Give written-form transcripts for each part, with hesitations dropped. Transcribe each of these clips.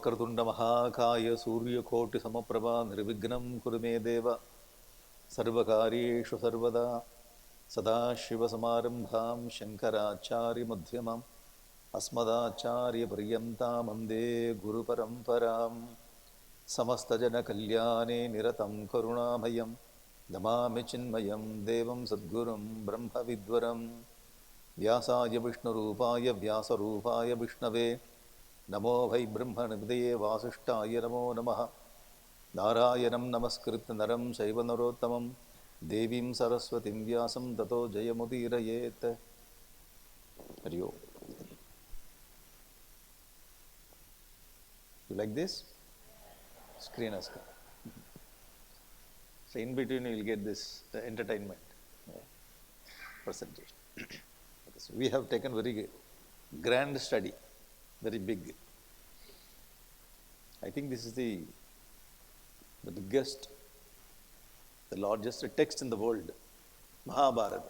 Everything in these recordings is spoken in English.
वक्रतुण्ड महाकाय सूर्यकोटि समप्रभा निर्विघ्नं कुरु मे देव सर्वकार्येषु सर्वदा सदाशिवसमारम्भां शङ्कराचार्यमध्यमाम् अस्मदाचार्यपर्यन्तां वन्दे गुरुपरम्परां समस्तजनकल्याणे निरतं करुणामयं नमामि चिन्मयं देवं सद्गुरुं ब्रह्मविद्वरं व्यासाय विष्णुरूपाय व्यासरूपाय विष्णवे नमो वै ब्रह्मनिधये वासिष्ठाय नमो नमः नारायणं नमस्कृत्य नरं चैव नरोत्तमं देवीं सरस्वतीं व्यासं ततो जयमुदीरयेत्। हरि ओम्. You like this? Screen has come. So in between you will get this entertainment presentation. So we have taken very grand study, very big. I think this is the biggest, the largest text in the world, Mahabharata.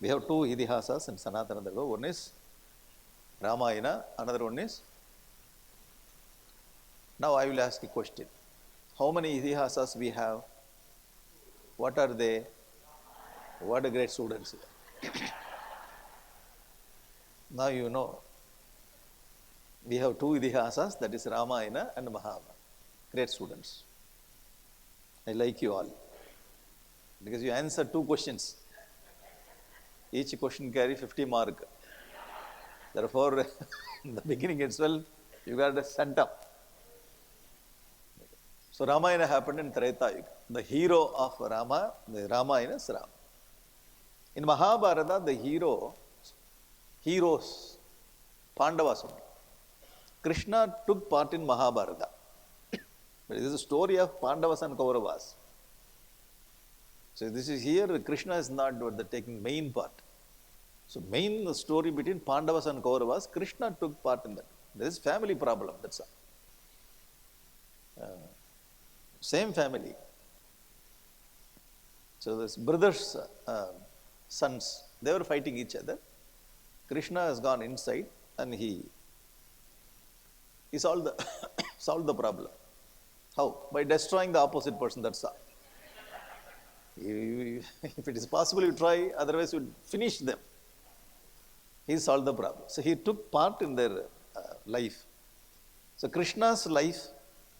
We have two Idihasas in Sanatana Dharma. One is Ramayana, another one is. Now I will ask a question. How many Idihasas we have? What are they? What are great students? Now you know. We have two Idihasas, that is Ramayana and Mahabharata. Great students. I like you all. Because you answer two questions. Each question carry 50 mark. Therefore, in the beginning itself, you got to sent up. So Ramayana happened in Treta Yuga. The hero of the Ramayana is Rama. In Mahabharata, the heroes, Pandavas only. Krishna took part in Mahabharata. But this is a story of Pandavas and Kauravas. So this is here, Krishna is not taking main part. So main story between Pandavas and Kauravas, Krishna took part in that. There is family problem, that's all. Same family. So this brothers, sons, they were fighting each other. Krishna has gone inside and he solved the problem. How? By destroying the opposite person, that's all. If it is possible, you try, otherwise you finish them. He solved the problem. So he took part in their life. So Krishna's life,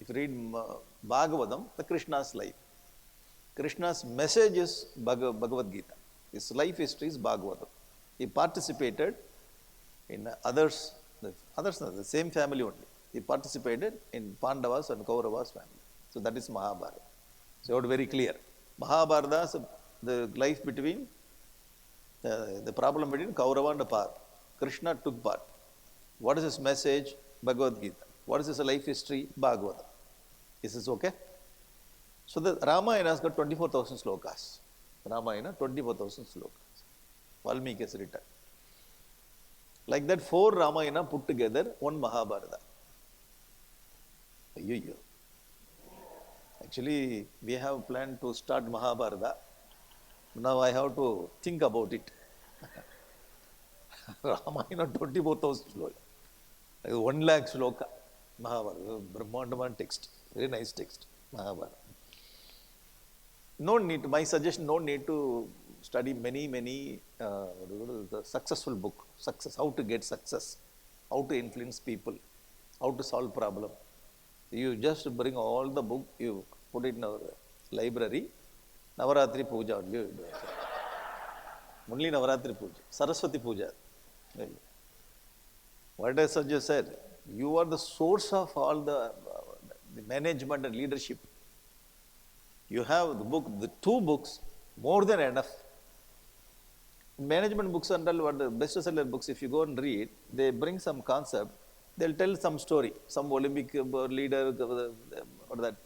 if you read Bhagavatam, the Krishna's life. Krishna's message is Bhagavad Gita. His life history is Bhagavatam. He participated in others, the same family only. He participated in Pandavas and Kauravas family. So that is Mahabharata. So you are very clear. Mahabharata is the life between, the problem between Kaurava and Pandava. Krishna took part. What is his message? Bhagavad Gita. What is his life history? Bhagavatam. Is this okay? So the Ramayana has got 24,000 slokas. Ramayana, 24,000 slokas. Valmiki has written. Like that, 4 Ramayana put together, 1 Mahabharata. Actually, we have planned to start Mahabharata. Now I have to think about it. Ramayana 24,000 sloka. Like 1 lakh sloka. Mahabharata, Brahmandaman text. Very nice text. Mahabharata. No need, my suggestion, no need to study many the successful book. Success, how to get success, how to influence people, how to solve problem. You just bring all the book, you put it in our library. Navaratri Puja only. Only Navaratri Puja. Saraswati Puja. What I just said, you are the source of all the management and leadership. You have the book, the 2 books, more than enough. Management books and all, what the bestseller books, if you go and read, they bring some concept. They'll tell some story. Some Olympic leader or that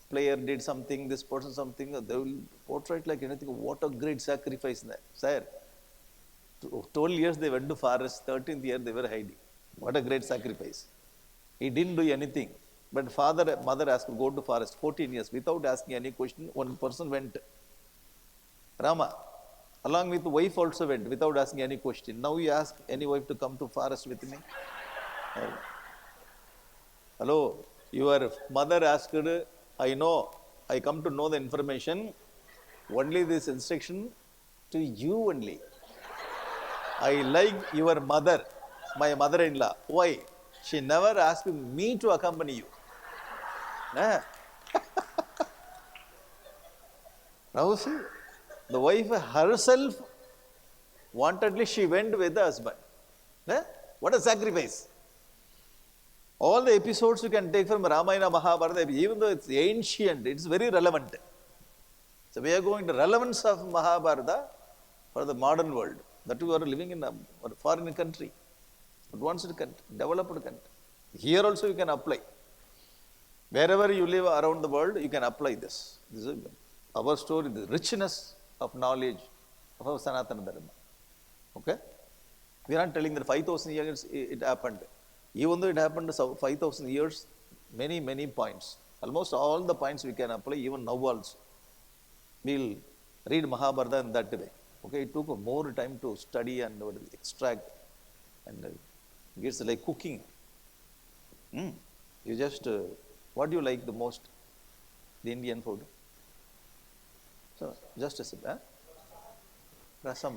player did something, this person something. They will portray it like anything. What a great sacrifice there. Sir, 12 years they went to forest, 13th year they were hiding. What a great sacrifice. He didn't do anything. But mother asked to go to forest 14 years without asking any question. One person went. Rama, along with the wife also went without asking any question. Now you ask any wife to come to forest with me? Hello, your mother asked, I know, I come to know the information, only this instruction to you only. I like your mother, my mother-in-law. Why? She never asked me to accompany you. Nah. Now see, the wife herself wantedly she went with the husband. Eh? What a sacrifice. All the episodes you can take from Ramayana, Mahabharata, even though it's ancient, it's very relevant. So we are going to relevance of Mahabharata for the modern world. That you are living in a foreign country, advanced country, developed country. Here also you can apply. Wherever you live around the world, you can apply this. This is our story, the richness of knowledge of our Sanatana Dharma. Okay? We are not telling that 5,000 years it happened. Even though it happened 5,000 years, many points. Almost all the points we can apply even now also. We'll read Mahabharata in that way. Okay, it took more time to study and extract, and it's like cooking. You just, what do you like the most? The Indian food? So, just a sip. Rasam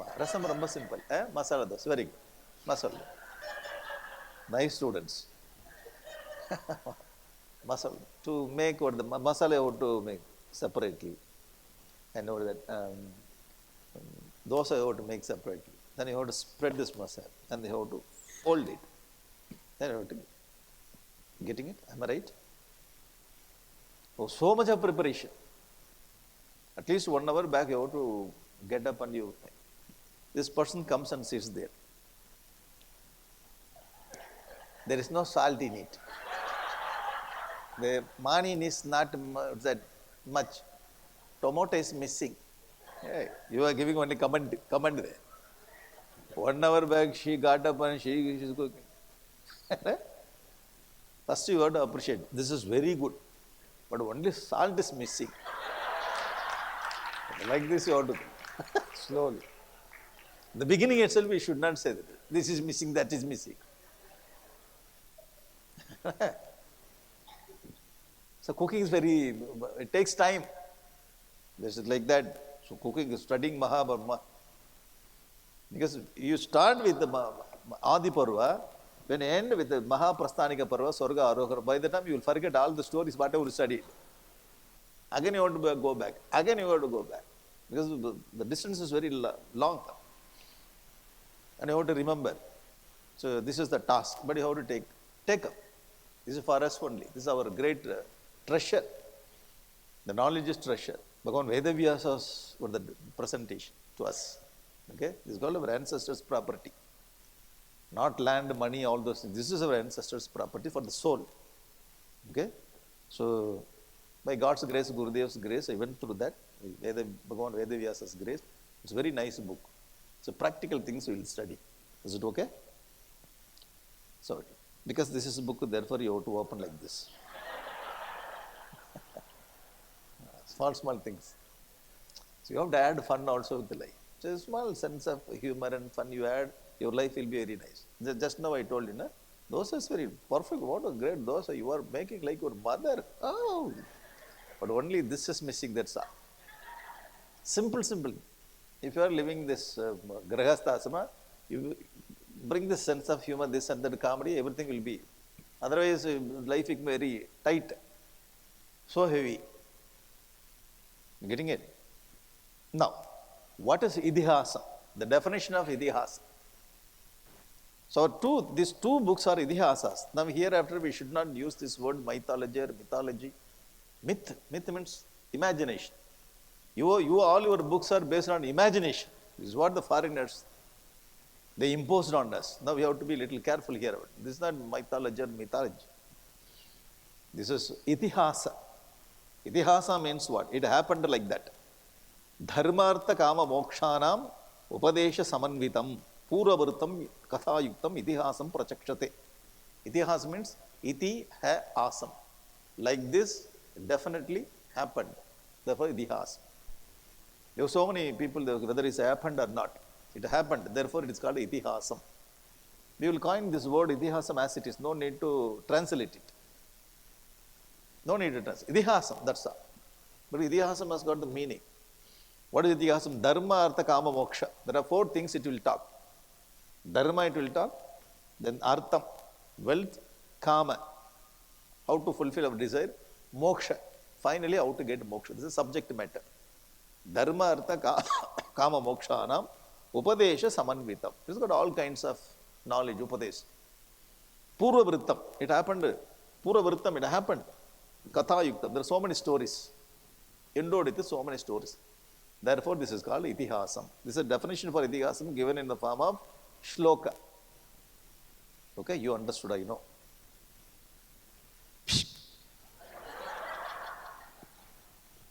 ரொம்ப simple. Masala dos, very good. Masala. Nice students. Masala. To make what the masala you have to make separately. And over that, dosa you have to make separately. Then you have to spread this masala and you have to fold it. Then you have to, getting it? Am I right? Oh, so much of preparation. At least 1 hour back you have to get up and you, this person comes and sits there. There is no salt in it. The manin is not that much. Tomato is missing. Hey, you are giving only command there. 1 hour back she got up and she is cooking. First you have to appreciate, this is very good, but only salt is missing. Like this you have to slowly. In the beginning itself we should not say that this is missing, that is missing. So cooking is very, it takes time. This is like that. So cooking is studying Mahabharata. Because you start with the Adi Parva, when you end with the Mahaprasthanika Parva, Swarga Arohara, by the time you will forget all the stories, whatever you studied. Again you want to go back. Again you have to go back. Because the distance is very long. And you have to remember. So this is the task, but you have to take up. This is for us only. This is our great treasure. The knowledge is treasure. Bhagavan Vedavyasa's for the presentation to us. Okay? This is called our ancestors' property. Not land, money, all those things. This is our ancestors' property for the soul. Okay? So, by God's grace, Gurudev's grace, I went through that. Bhagavan Vedavyasa's grace. It's a very nice book. So, practical things we will study. Is it okay? So, because this is a book, therefore you have to open like this. Small things. So you have to add fun also with the life. So a small sense of humor and fun you add, your life will be very nice. Just now I told you, na? Dosa is very perfect. What a great dosa. You are making like your mother. Oh! But only this is missing, that's all. Simple. If you are living this Grahastha asana, you bring this sense of humor, this and that comedy, everything will be. Otherwise, life will be very tight, so heavy. Getting it? Now, what is Idihasa? The definition of Idihasa. So, these two books are Idihasas. Now, hereafter, we should not use this word mythology or mythology. Myth means imagination. All your books are based on imagination. This is what the foreigners, they imposed on us. Now we have to be a little careful here. This is not mythology or mythology. This is Itihasa. Itihasa means what? It happened like that. Dharmartha kama mokshanam upadesha samanvitam puravarutam kathayuktam itihasam prachakshate. Itihasa means iti ha asam. Like this definitely happened. Therefore Itihasa. There were so many people, whether it happened or not. It happened, therefore it is called Itihasam. We will coin this word Itihasam as it is, no need to translate it. No need to translate. Idihasam, that's all. But Idihasam has got the meaning. What is Idihasam? Dharma, Artha, Kama, Moksha. There are 4 things it will talk. Dharma it will talk, then Artham, wealth, Kama, how to fulfill our desire, Moksha, finally how to get moksha. This is subject matter. Dharma, Artha, Kama, Moksha, Anam, Upadesha, Samanvitam. It's got all kinds of knowledge, Upadesh. Purva Vrittam, it happened. Purva Vrittam, it happened. Katha Yuktam, there are so many stories. Endowed with so many stories. Therefore, this is called Itihasam. This is a definition for Itihasam given in the form of Shloka. Okay, you understood, I know.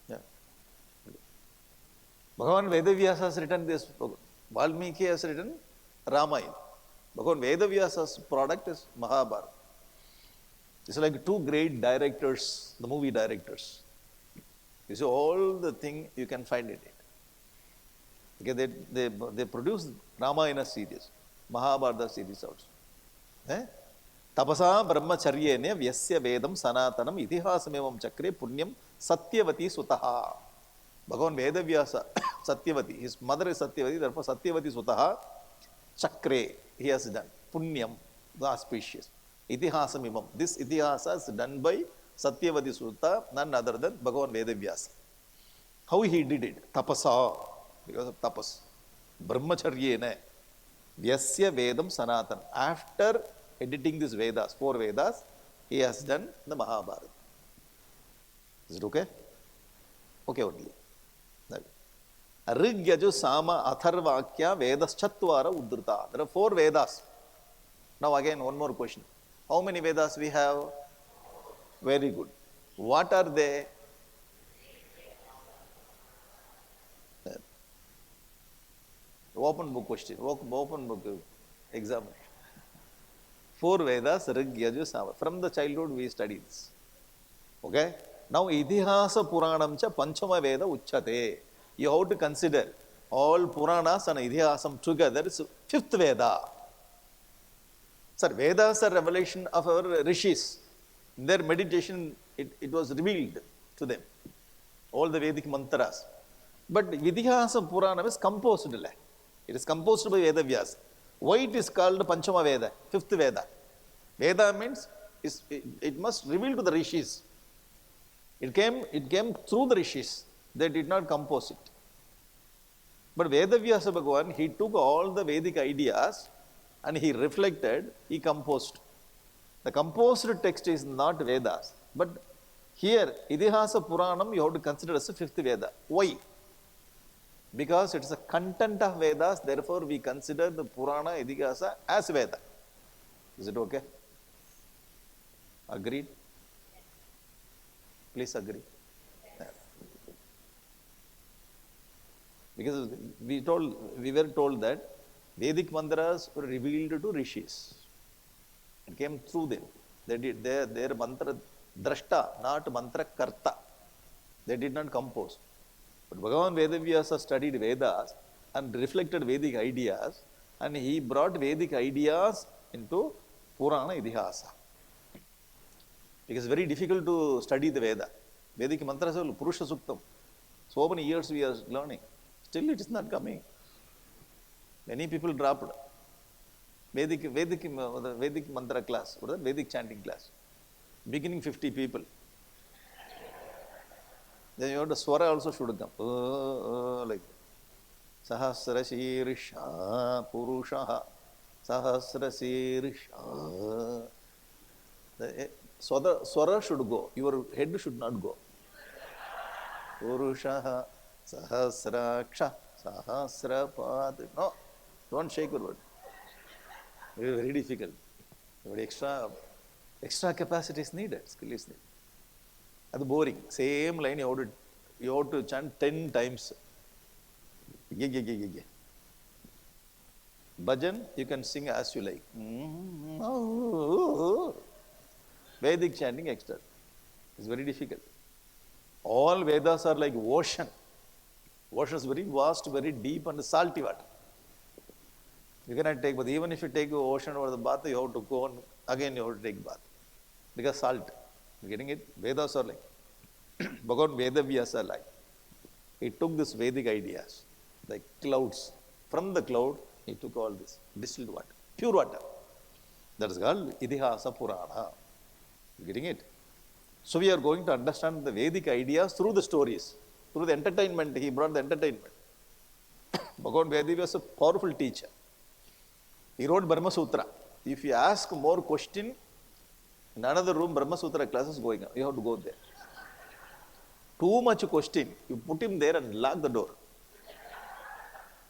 Yeah. Bhagavan Vedavyasa has written this book. Valmiki has written Ramayana. Bhagavan Vedavyasa's product is Mahabharata. It's like 2 great directors, the movie directors. You see all the thing you can find in it. Okay, they produced Ramayana series, Mahabharata series also. Tapasa brahmacharyene vyasya vedam sanatanam itihasamevam chakre punyam satyavati sutaha. Bhagavan Vedavyasa, Satyavati, his mother is Satyavati, therefore Satyavati sutaha chakre, he has done. Punyam, the auspicious. Itihasamimam. This itihasa is done by Satyavati Sutta, none other than Bhagavan Vedavyasa. How he did it? Tapasa, because of tapas. Brahmacharyene vyasya vedam sanatan. After editing these Vedas, 4 Vedas, he has done the Mahabharata. Is it okay? Okay only. Rig, Yaju, Sama, Atharvakya, Vedas, Chattvara, Uddrita. There are 4 Vedas. Now again, one more question. How many Vedas we have? Very good. What are they? Open book question, open book examination. 4 Vedas, Rig, Yaju, Sama. From the childhood we study this. Okay? Now, Idihasa Puranam cha Panchama Veda Uchate. You have to consider all Puranas and Idihasam together. It's 5th Veda. Sir, Vedas are revelation of our rishis. In their meditation, it was revealed to them. All the Vedic mantras. But Idihasa Puranam is composed. It is composed by Vedavyasa. Why it is called Panchama Veda, 5th Veda? Veda means it must reveal to the rishis. It came through the rishis. They did not compose it. But Vedavyasa Bhagavan, he took all the Vedic ideas and he reflected, he composed. The composed text is not Vedas. But here, Idihasa Puranam, you have to consider as a 5th Veda. Why? Because it is a content of Vedas, therefore we consider the Purana, Idihasa as Veda. Is it okay? Agreed? Please agree. Because we were told that Vedic mantras were revealed to rishis. It came through them. They did their mantra drashta, not mantra karta. They did not compose. But Bhagavan Vedavyasa studied Vedas and reflected Vedic ideas, and he brought Vedic ideas into Purana Idihasa. Because it's very difficult to study the Veda. Vedic mantras are Purusha Suktam. So many years we are learning. Still it is not coming. Many people dropped. Vedic mantra class, or the Vedic chanting class. Beginning 50 people. Then you have the swara also should come. Like Sahasra Shirisha Purusha Sahasra Shirisha. The swara should go. Your head should not go. Purusha Sahasraksha Sahasrapad. No, don't shake your word. Very, very difficult. But extra capacity is needed, skill is needed. That's boring. Same line you have to chant 10 times. Bhajan, you can sing as you like. Vedic chanting extra. It's very difficult. All Vedas are like ocean. Ocean is very vast, very deep and salty water. You cannot take bath. Even if you take the ocean or the bath, you have to go on, again you have to take bath. Because salt. You getting it? Vedas are like, Bhagavan Vedavyasa like. He took this Vedic ideas, like clouds. From the cloud, he took all this distilled water, pure water. That is called Idihasa Purana. You getting it? So we are going to understand the Vedic ideas through the stories, through the entertainment. He brought the entertainment. Bhagavan Vedavya was a powerful teacher. He wrote Brahma Sutra. If you ask more question, in another room, Brahma Sutra class is going on. You have to go there. Too much question. You put him there and lock the door.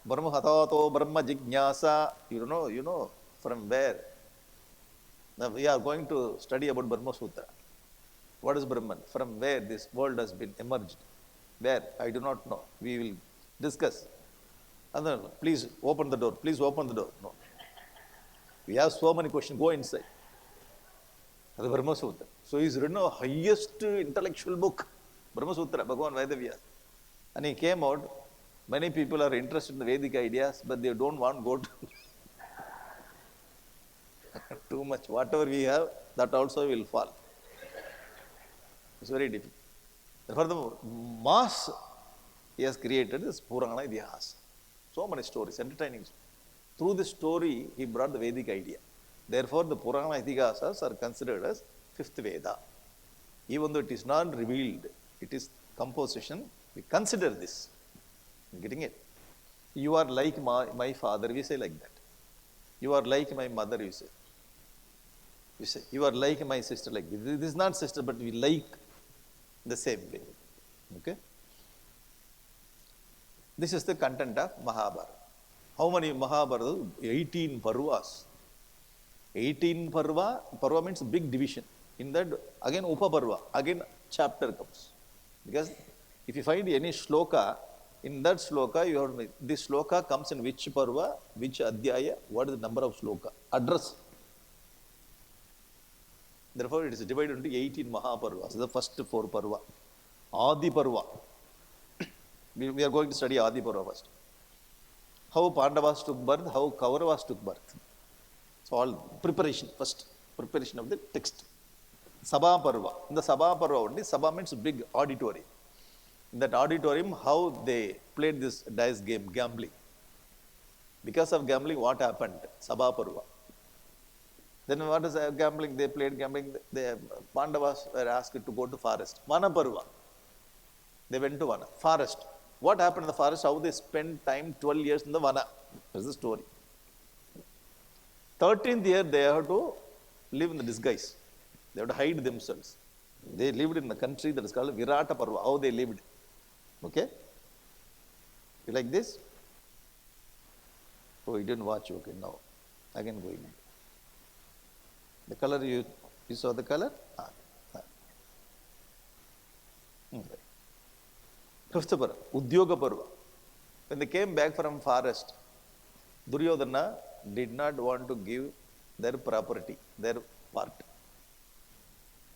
Brahma Hatato, Brahma Jignasa. You know from where. Now we are going to study about Brahma Sutra. What is Brahman? From where this world has been emerged? Where? I do not know. We will discuss. And then, please open the door. Please open the door. No. We have so many questions. Go inside. That's Brahma Sutra. So he's written a highest intellectual book, Brahma Sutra, Bhagavan Vedavyas. And he came out. Many people are interested in the Vedic ideas, but they don't want to go to too much. Whatever we have, that also will fall. It's very difficult. Furthermore, mass he has created is Purana Idihasa. So many stories, entertaining. Through this story, he brought the Vedic idea. Therefore, the Purana Idihasas are considered as fifth Veda. Even though it is not revealed, it is composition, we consider this. Getting it? You are like my father, we say like that. You are like my mother, you say. You say, you are like my sister, like this. This is not sister, but we like the same way. Okay? This is the content of Mahabharata. How many Mahabharata? 18 Parvas. 18 Parva means big division. In that, again Upaparva, again chapter comes. Because if you find any shloka, in that shloka, you have this shloka comes in which Parva, which Adhyaya, what is the number of shloka, address. Therefore, it is divided into 18 Mahaparvas. The first 4 Parva. Adi Parva. We are going to study Adi Parva first. How Pandavas took birth, how Kauravas took birth. So all preparation first. Preparation of the text. Sabha Parva. In the Sabha Parva only, Sabha means big auditorium. In that auditorium, how they played this dice game, gambling. Because of gambling, what happened? Sabha Parva. Then what is gambling? They played gambling. The Pandavas were asked to go to forest. Vana Parva. They went to Vana. Forest. What happened in the forest? How they spent time 12 years in the Vana. That's the story. 13th year, they have to live in the disguise. They have to hide themselves. They lived in the country that is called Virata Parva. How they lived. Okay? You like this? Oh, you didn't watch. Okay, now. Again going. The color, you saw the color? Fifth Parva, Udyoga Parva. When they came back from forest, Duryodhana did not want to give their property, their part.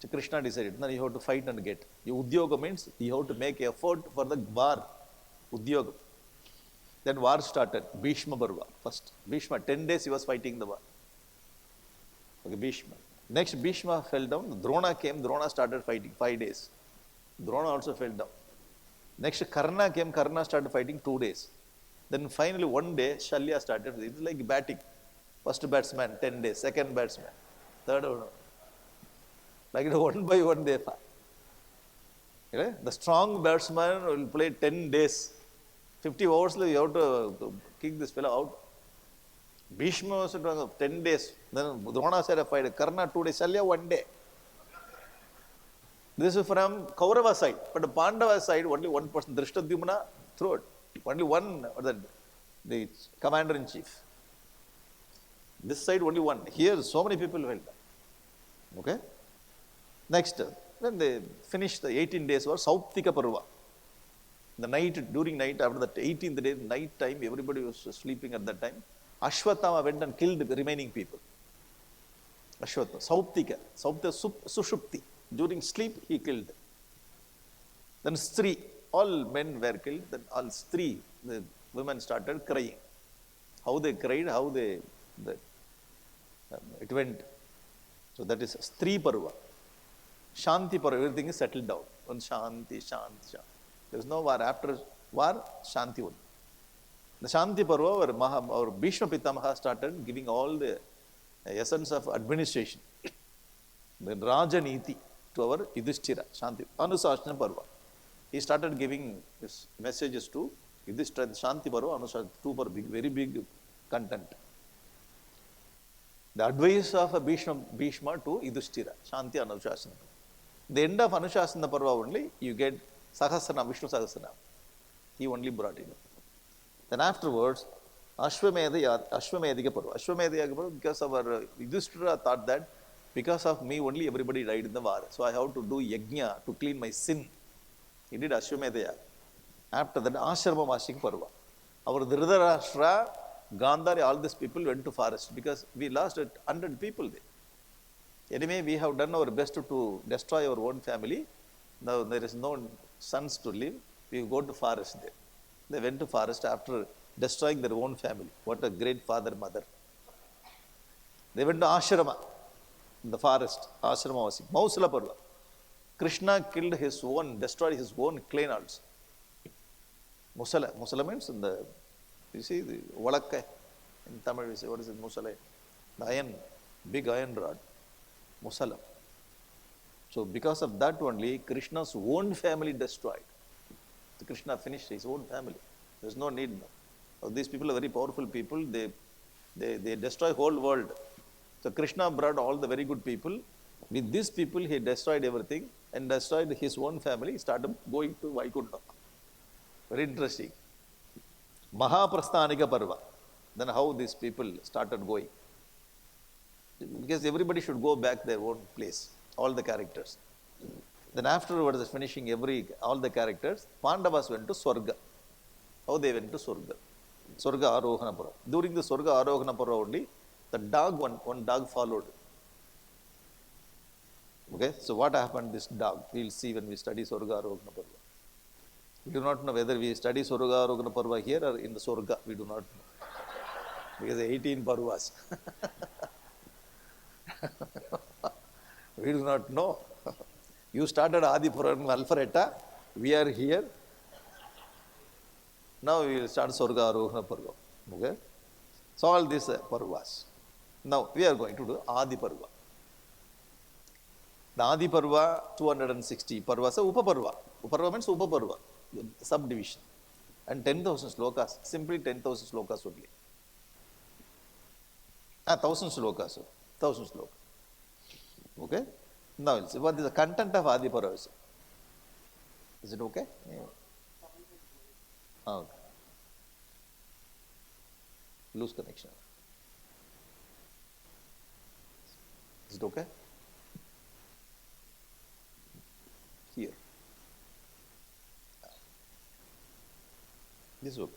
So Krishna decided, no, you have to fight and get. Udyoga means you have to make effort for the war. Udyoga. Then war started. Bhishma Parva first. Bhishma, 10 days he was fighting the war. Okay, Bhishma. Next, Bhishma fell down. Drona came. Drona started fighting. 5 days. Drona also fell down. Next, Karna came. Karna started fighting 2 days. Then finally, one day, Shalya started. It's like batting. First batsman, 10 days. Second batsman. Third one. Like one by one they fall. Okay? The strong batsman will play 10 days. 50 overs, you have to kick this fellow out. Bhishma was 10 days. Then Drona said a fight. Karna 2 days. Shalya 1 day. This is from Kaurava side. But the Pandava side, only one person. Drishtadyumna threw it. Only one, the commander-in-chief. This side only one. Here so many people went. Okay? Next, when they finished the 18 days was Sauptika Parva. The night, during night, after the 18th day, night time, everybody was sleeping at that time. Ashwatthama went and killed the remaining people. Ashwatthama, Sauptika, Sushupti. During sleep, he killed them. Then Stri, all men were killed. Then all Stri, the women started crying. How they cried, how it went. So that is Stri Parva. Shanti Parva, everything is settled down. One Shanti, Shanti, Shanti. There is no war. After war, Shanti only. The Shanti Parva, our Bhishma Pitamaha started giving all the essence of administration, the Rajaniti to our Yudhishthira, Shanti, Anusashana Parva. He started giving his messages to Yudhishthira, Shanti Parva, Anusashana, two for big, very big content. The advice of a Bhishma to Yudhishthira, Shanti Anushasana. The end of Anushasana Parva only, you get Sahasranam, Vishnu Sahasranam. He only brought it. Then afterwards, Ashwamedhika Parva. Ashwamedhika Parva, because our Yudhishthira thought that because of me only everybody died in the war. So I have to do yajna to clean my sin. He did Ashwamedhika. After that, Ashramamashika Parva. Our Dhritarashtra, Gandhari, all these people went to forest because we lost 100 people there. Anyway, we have done our best to destroy our own family. Now there is no sons to live. We go to forest there. They went to forest after destroying their own family. What a great father, mother. They went to ashrama, in the forest. Ashrama was Mausala Parva. Krishna killed his own, destroyed his own clan also. Musala. Musala means in the, you see, the Valakkai. In Tamil we say, what is it, Musala? The iron, big iron rod. Musala. So because of that only, Krishna's own family destroyed. So Krishna finished his own family. There is no need now. These people are very powerful people. They destroy whole world. So Krishna brought all the very good people. With these people, he destroyed everything and destroyed his own family. He started going to Vaikuntha. Very interesting. Mahaprasthanika Parva. Then how these people started going. Because everybody should go back their own place. All the characters. Then afterwards, finishing all the characters, Pandavas went to Swarga. How they went to Swarga? Swarga Arohana Parva. During the Swarga Arohana Parva only, the dog, one dog followed. Okay, so what happened this dog? We will see when we study Swarga Arohana Parva. We do not know whether we study Swarga Arohana Parva here or in the Swarga. We do not know. Because 18 Parvas. We do not know. You started Adi Puran Alpharetta. We are here. Now we will start Swarga Arohana Parva. Okay? So all these Parvas. Now we are going to do Adi Parva. The Adi Parva, 260 Parvas, Upaparva. Upaparva means Upaparva, subdivision. And 10,000 slokas, simply 10,000 slokas only. 1,000 slokas, 1,000 slokas. Okay? Now we'll see what is the content of Adi Parva. Is it okay? Yeah. Okay. Lose connection. Is it okay? Here. This is okay.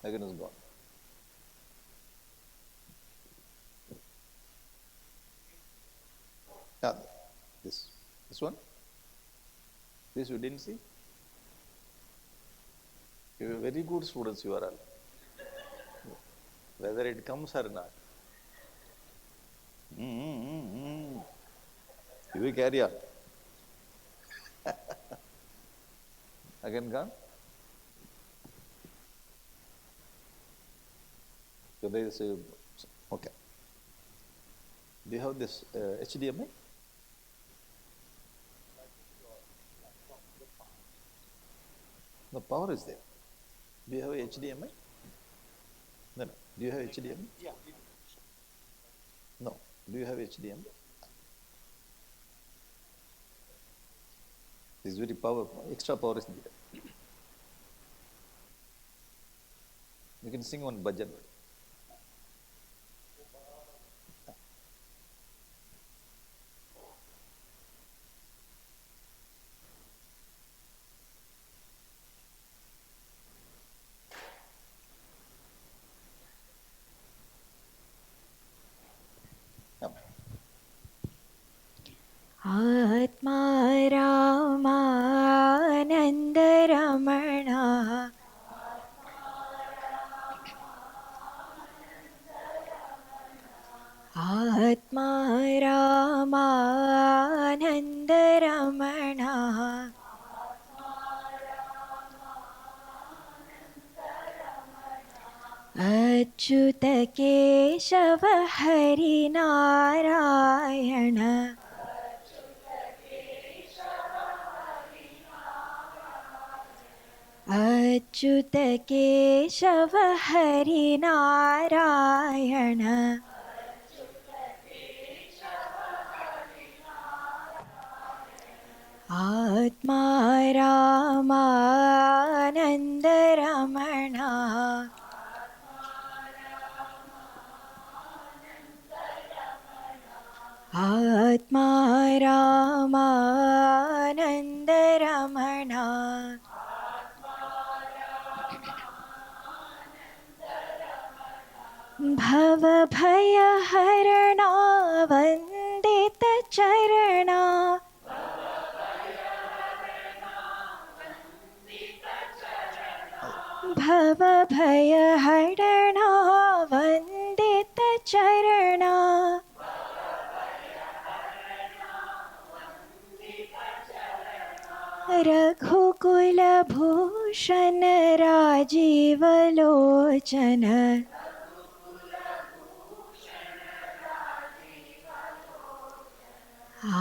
Again is gone. Yeah, this one. This you didn't see? You are very good students, you are all. Whether it comes or not. You will carry on. Again gone? So there is a, okay. Do you have this HDMI? The power is there. Do you have HDMI? No. Do you have HDMI? Yeah. No. Do you have HDMI? This is very powerful. Extra power is needed. You can sing one bhajan. आत्मा रामानन्द रमणा आत्मा रामानन्द अच्युत केशव हरि नारायण अच्युत केशव हरि नारायण आत्मा रामानन्द रमण आत्मा रामानन्द रमण भवभयहरणा वन्दित चरणा भवभयहरणा वन्दित चरणा रघुकुलभूषण राजीवलोचन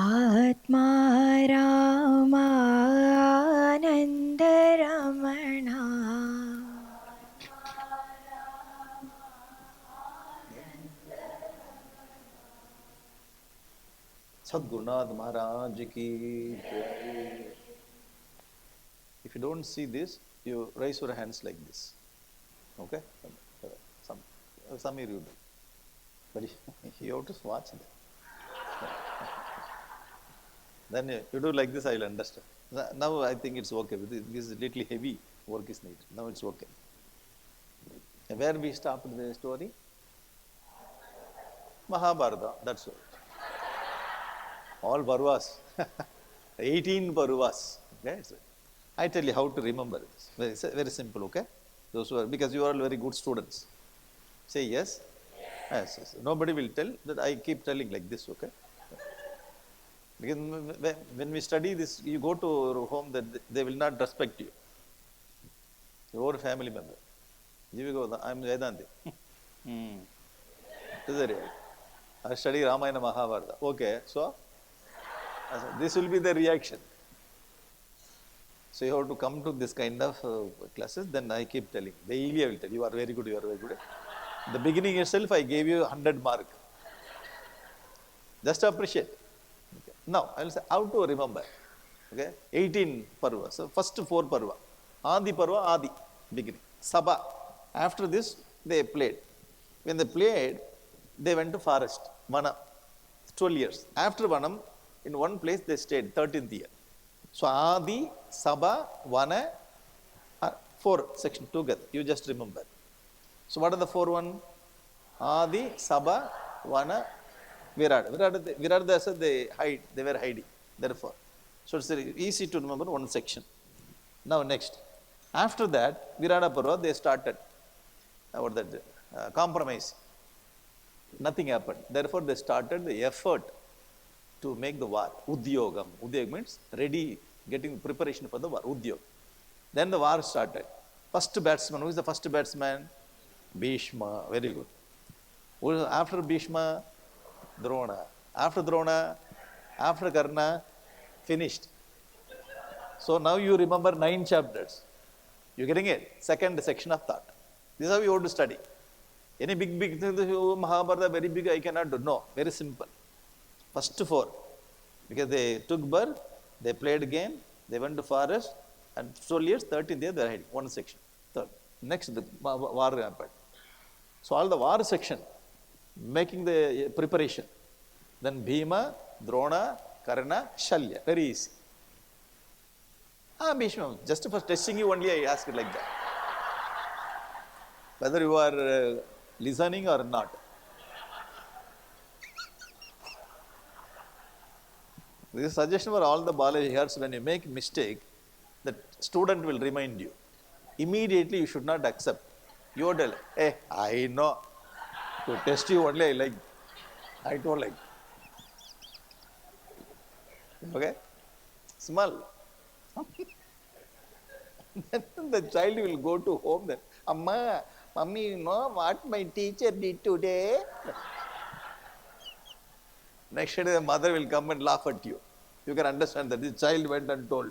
आत्मा रामानन्द रमण Sadgurunath Maharaj ki jai. If you don't see this, you raise your hands like this. Okay? Some you do. But you have to watch that. Then you do like this, I will understand. Now I think it's okay. This is little heavy work is needed. Now it's okay. Where we stopped the story? Mahabharata, that's all. All Parvas. 18 Parvas. Okay? So I tell you how to remember this. Very simple, okay? Those who are, because you are all very good students. Say yes. Yes, yes. Nobody will tell that I keep telling like this, okay? Because when we study this, you go to your home, that they will not respect you. Your family member. You will go, I am Vedanti. I study Ramayana Mahabharata. Okay, so this will be the reaction. So you have to come to this kind of classes, then I keep telling. Daily I will tell you, are very good, you are very good. The beginning itself, I gave you 100 mark. Just appreciate. Okay. Now, I will say how to remember. Okay, 18 Parva. So first 4 Parva. Adi Parva, Adi, beginning. Sabha. After this, they played. When they played, they went to forest, Vana, 12 years. After Vanam, in one place they stayed, 13th year. So Adi, Sabha, Vana, 4 section together. You just remember. So what are the 4 one? Adi, Sabha, Vana, Virada. Virada, they hide, they were hiding. Therefore. So it's easy to remember one section. Now next. After that, Virada Parva, they started compromise. Nothing happened. Therefore, they started the effort to make the war. Udyogam. Udyogam means ready, getting preparation for the war. Udyog. Then the war started. First batsman. Who is the first batsman? Bhishma. Very good. After Bhishma, Drona. After Drona, after Karna, finished. So now you remember 9 chapters. You getting it? Second section of thought. This is how you have to study. Any big thing, Mahabharata, very big, I cannot do. No, very simple. First 4. Because they took birth, they played game, they went to forest, and 12 years, 13th year, they are hiding. One section. Third. Next, the war happened. So all the war section, making the preparation. Then Bhima, Drona, Karna, Shalya. Very easy. Bhishma, just for testing you only, I ask it like that. Whether you are listening or not. This is a suggestion for all the Balaji hearts. When you make mistake, the student will remind you. Immediately you should not accept. You tell, hey, I know. To test you only, I like. I don't like. Okay? Small. Then the child will go to home then. Amma, Mummy, you know what my teacher did today? Next day the mother will come and laugh at you. You can understand that this child went and told.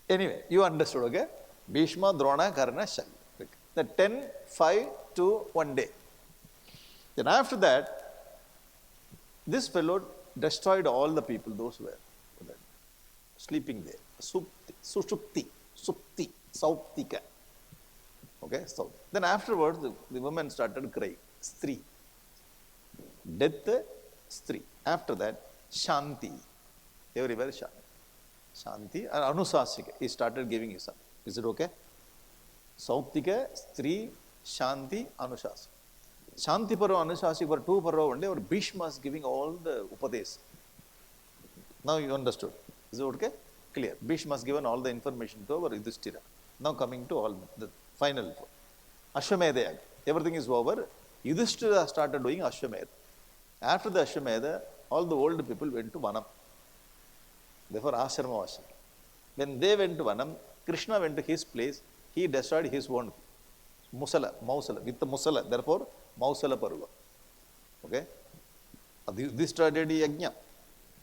Anyway, you understood, okay? Bhishma, Drona, Karna, Shali. The 10, 5, 2, 1 day. Then after that, this fellow destroyed all the people, those who were sleeping there. Sushupti, Supti, Sauptika. Okay, so then afterwards, the woman started crying. Stri. Death, Stri. After that, Shanti. Everywhere Shanti. Shanti and Anusasika. He started giving his son. Is it okay? Sauptika, Stri, Shanti, Anushasika. Shanti Parva, Anushasika for 2 Parva one day, or Bhishma is giving all the Upadesh. Now you understood. Is it okay? Clear. Bhishma has given all the information to our Yudhishthira. Now coming to all the final. Ashwamedha. Everything is over. Yudhishthira started doing Ashwamedha. After the Ashwamedha, all the old people went to Vanam. Therefore, Ashrama was. When they went to Vanam, Krishna went to his place. He destroyed his own Musala, Mausala, with the Musala. Therefore, Mausala Parva. Okay? This did Yajna.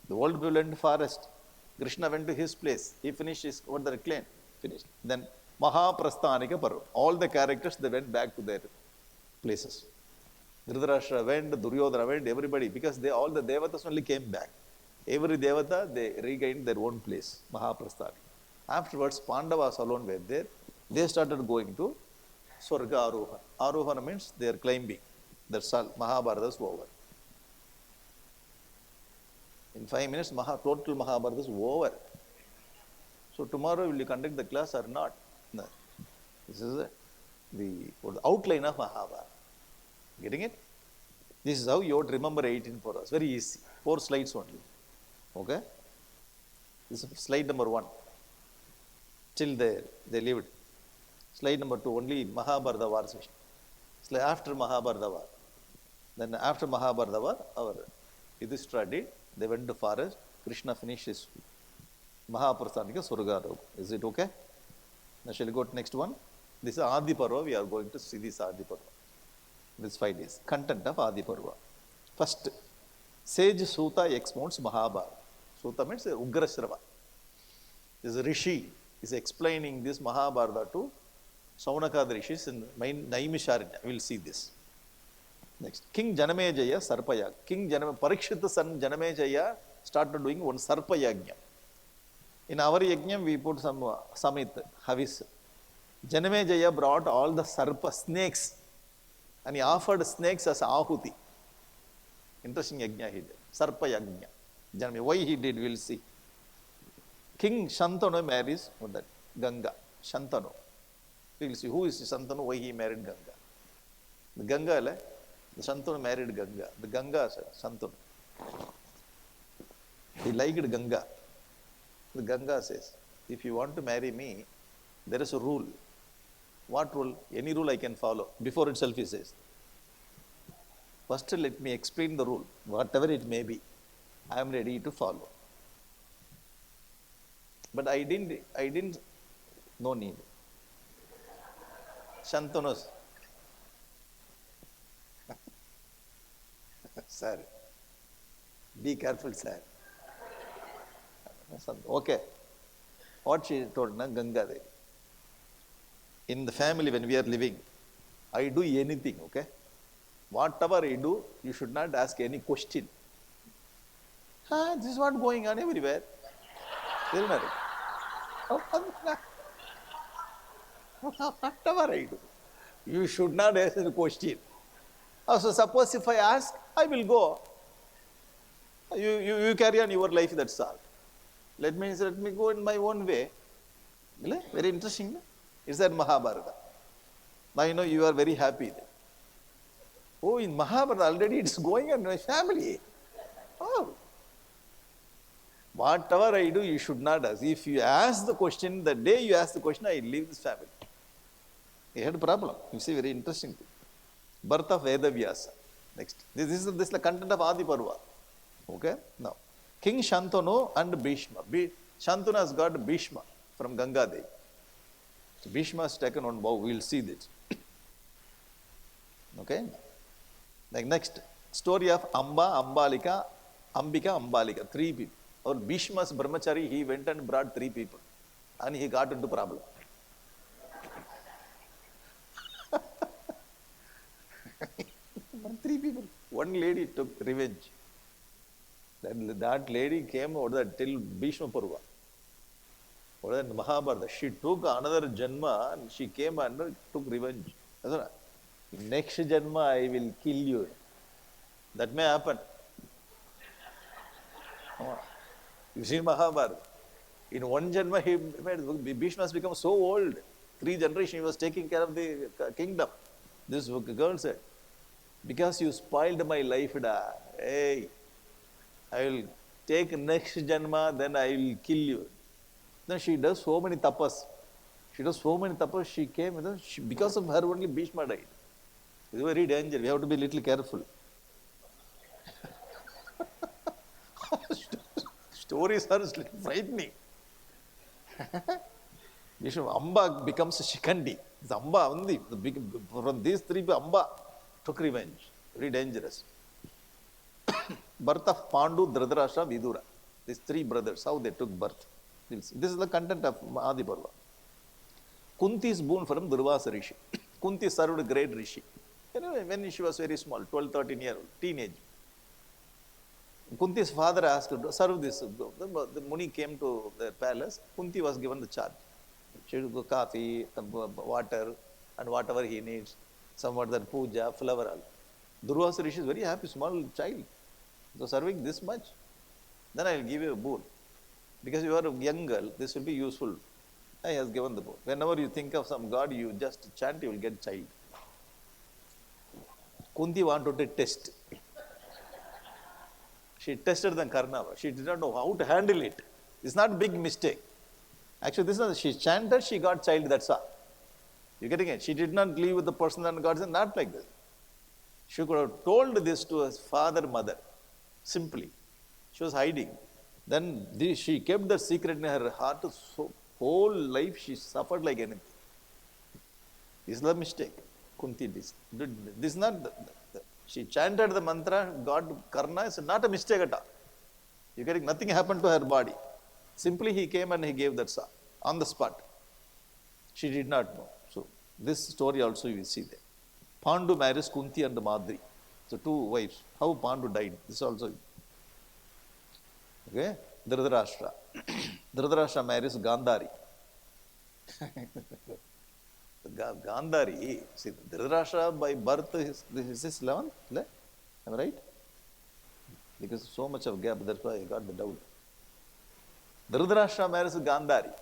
The old people went to forest. Krishna went to his place. He finished his, what they claimed. Finished. Then, Mahaprasthanika Parva. All the characters, they went back to their places. Dhritarashtra went, Duryodhana went, everybody, because they all the Devatas only came back. Every Devata, they regained their own place, Mahaprasthanika. Afterwards, Pandavas alone were there. They started going to Swarga Arohana. Arohana means they are climbing. That's all. Mahabharata is over. In 5 minutes, total Mahabharata is over. So tomorrow, will you conduct the class or not? No. This is the outline of Mahabharata. Getting it? This is how you would remember 18 for us. Very easy. 4 slides only. Okay? This is slide number 1. Till there, they lived. Slide number 2, only Mahabharata War session. Slide after Mahabharata War. Then after Mahabharata War, our Yudhishthira did. They went to forest. Krishna finished his Mahaprasthanika Surgaroga. Is it okay? Now shall we go to next one? This is Adi Parva. We are going to see this Adi Parva. This 5 days. Content of Adi Parva. First, Sage Suta expounds Mahabharata. Suta means Ugrashrava. This Rishi is explaining this Mahabharata to Saunaka Rishis in Naimisharanya. We will see this. Next, King Janamejaya Sarpaya. King Parikshit's son Janamejaya started doing one Sarpa Yajna. In our Yajna, we put some Samit, Havis. Janamejaya brought all the Sarpa snakes and he offered snakes as Ahuti. Interesting Yajna he did. Sarpa Yajna. Janame. Why he did, we will see. King Shantanu marries that Ganga. Shantanu. We will see who is Shantanu, why he married Ganga. The Ganga, the Shantanu married Ganga. The Ganga, Shantanu. He liked Ganga. The Ganga says, if you want to marry me, there is a rule. What rule? Any rule I can follow. Before itself he says. First let me explain the rule. Whatever it may be, I am ready to follow. But I didn't, no need. Shantanos. Sir, be careful, sir. Okay. What she told, na Ganga Devi. In the family when we are living, I do anything, okay? Whatever I do, you should not ask any question. This is what going on everywhere. Isn't it? Whatever I do, you should not ask any question. So suppose if I ask, I will go. You carry on your life, that's all. Let me go in my own way. Very interesting. No? Is that Mahabharata? Now you know you are very happy. Oh, in Mahabharata already it's going on in my family. Oh. Whatever I do, you should not ask. If you ask the question, the day you ask the question, I leave this family. He had a problem. You see, very interesting thing. Birth of Vedavyasa. Next. This is the content of Adi Parva. Okay? Now, King Shantanu and Bhishma. Shantanu has got Bhishma from Ganga Devi. So Bhishma has taken on vow. We will see this. Okay? Like next, story of Amba, Ambalika, Ambika, Ambalika, three people. Or Bhishma's brahmachari, he went and brought three people. And he got into problem. Three people. One lady took revenge. That lady came over till Bhishma Purva. Over the Mahabharata. She took another janma and she came and took revenge. Next janma I will kill you. That may happen. You see Mahabharata. In one janma, Bhishma has become so old. 3 generations he was taking care of the kingdom. This girl said, because you spoiled my life, hey, I will take next janma, then I will kill you. Then she does so many tapas. She came, because of her only Bhishma died. It's very dangerous. We have to be a little careful. Stories are frightening. Amba becomes Shikandi. Amba, from these three, Amba took revenge. Very dangerous. Birth of Pandu, Dhritarashtra, Vidura. These 3 brothers, how they took birth. This is the content of Adi Parva. Kunti's boon from Durvasa Rishi. Kunti served a great Rishi. When she was very small, 12, 13 years old, teenage. Kunti's father asked her to serve this. The Muni came to the palace. Kunti was given the charge. She would go coffee, water, and whatever he needs. Somewhat that puja, flower. Durvasa Rishi is very happy, small child. So serving this much, then I will give you a boon. Because you are a young girl, this will be useful. I has given the boon. Whenever you think of some god, you just chant, you will get child. Kunti wanted to test. She tested the Karnava. She did not know how to handle it. It's not a big mistake. Actually, this is she chanted, she got child, that's all. You getting it? She did not live with the person and gods, not like this. She could have told this to her father, mother, simply. She was hiding. Then she kept the secret in her heart. So whole life she suffered like anything. This is the mistake. Kunti did. This is not. She chanted the mantra. God Karna is not a mistake at all. You getting nothing happened to her body. Simply he came and he gave that sa on the spot. She did not know. So this story also you will see there. Pandu marries Kunti and Madri. So 2 wives. How Pandu died. This also. Okay? Dhritarashtra. Dhritarashtra marries Gandhari. Gandhari, see, Dhritarashtra by birth is 11th, am I right? Because so much of gap, that's why I got the doubt. Dhritarashtra marries Gandhari.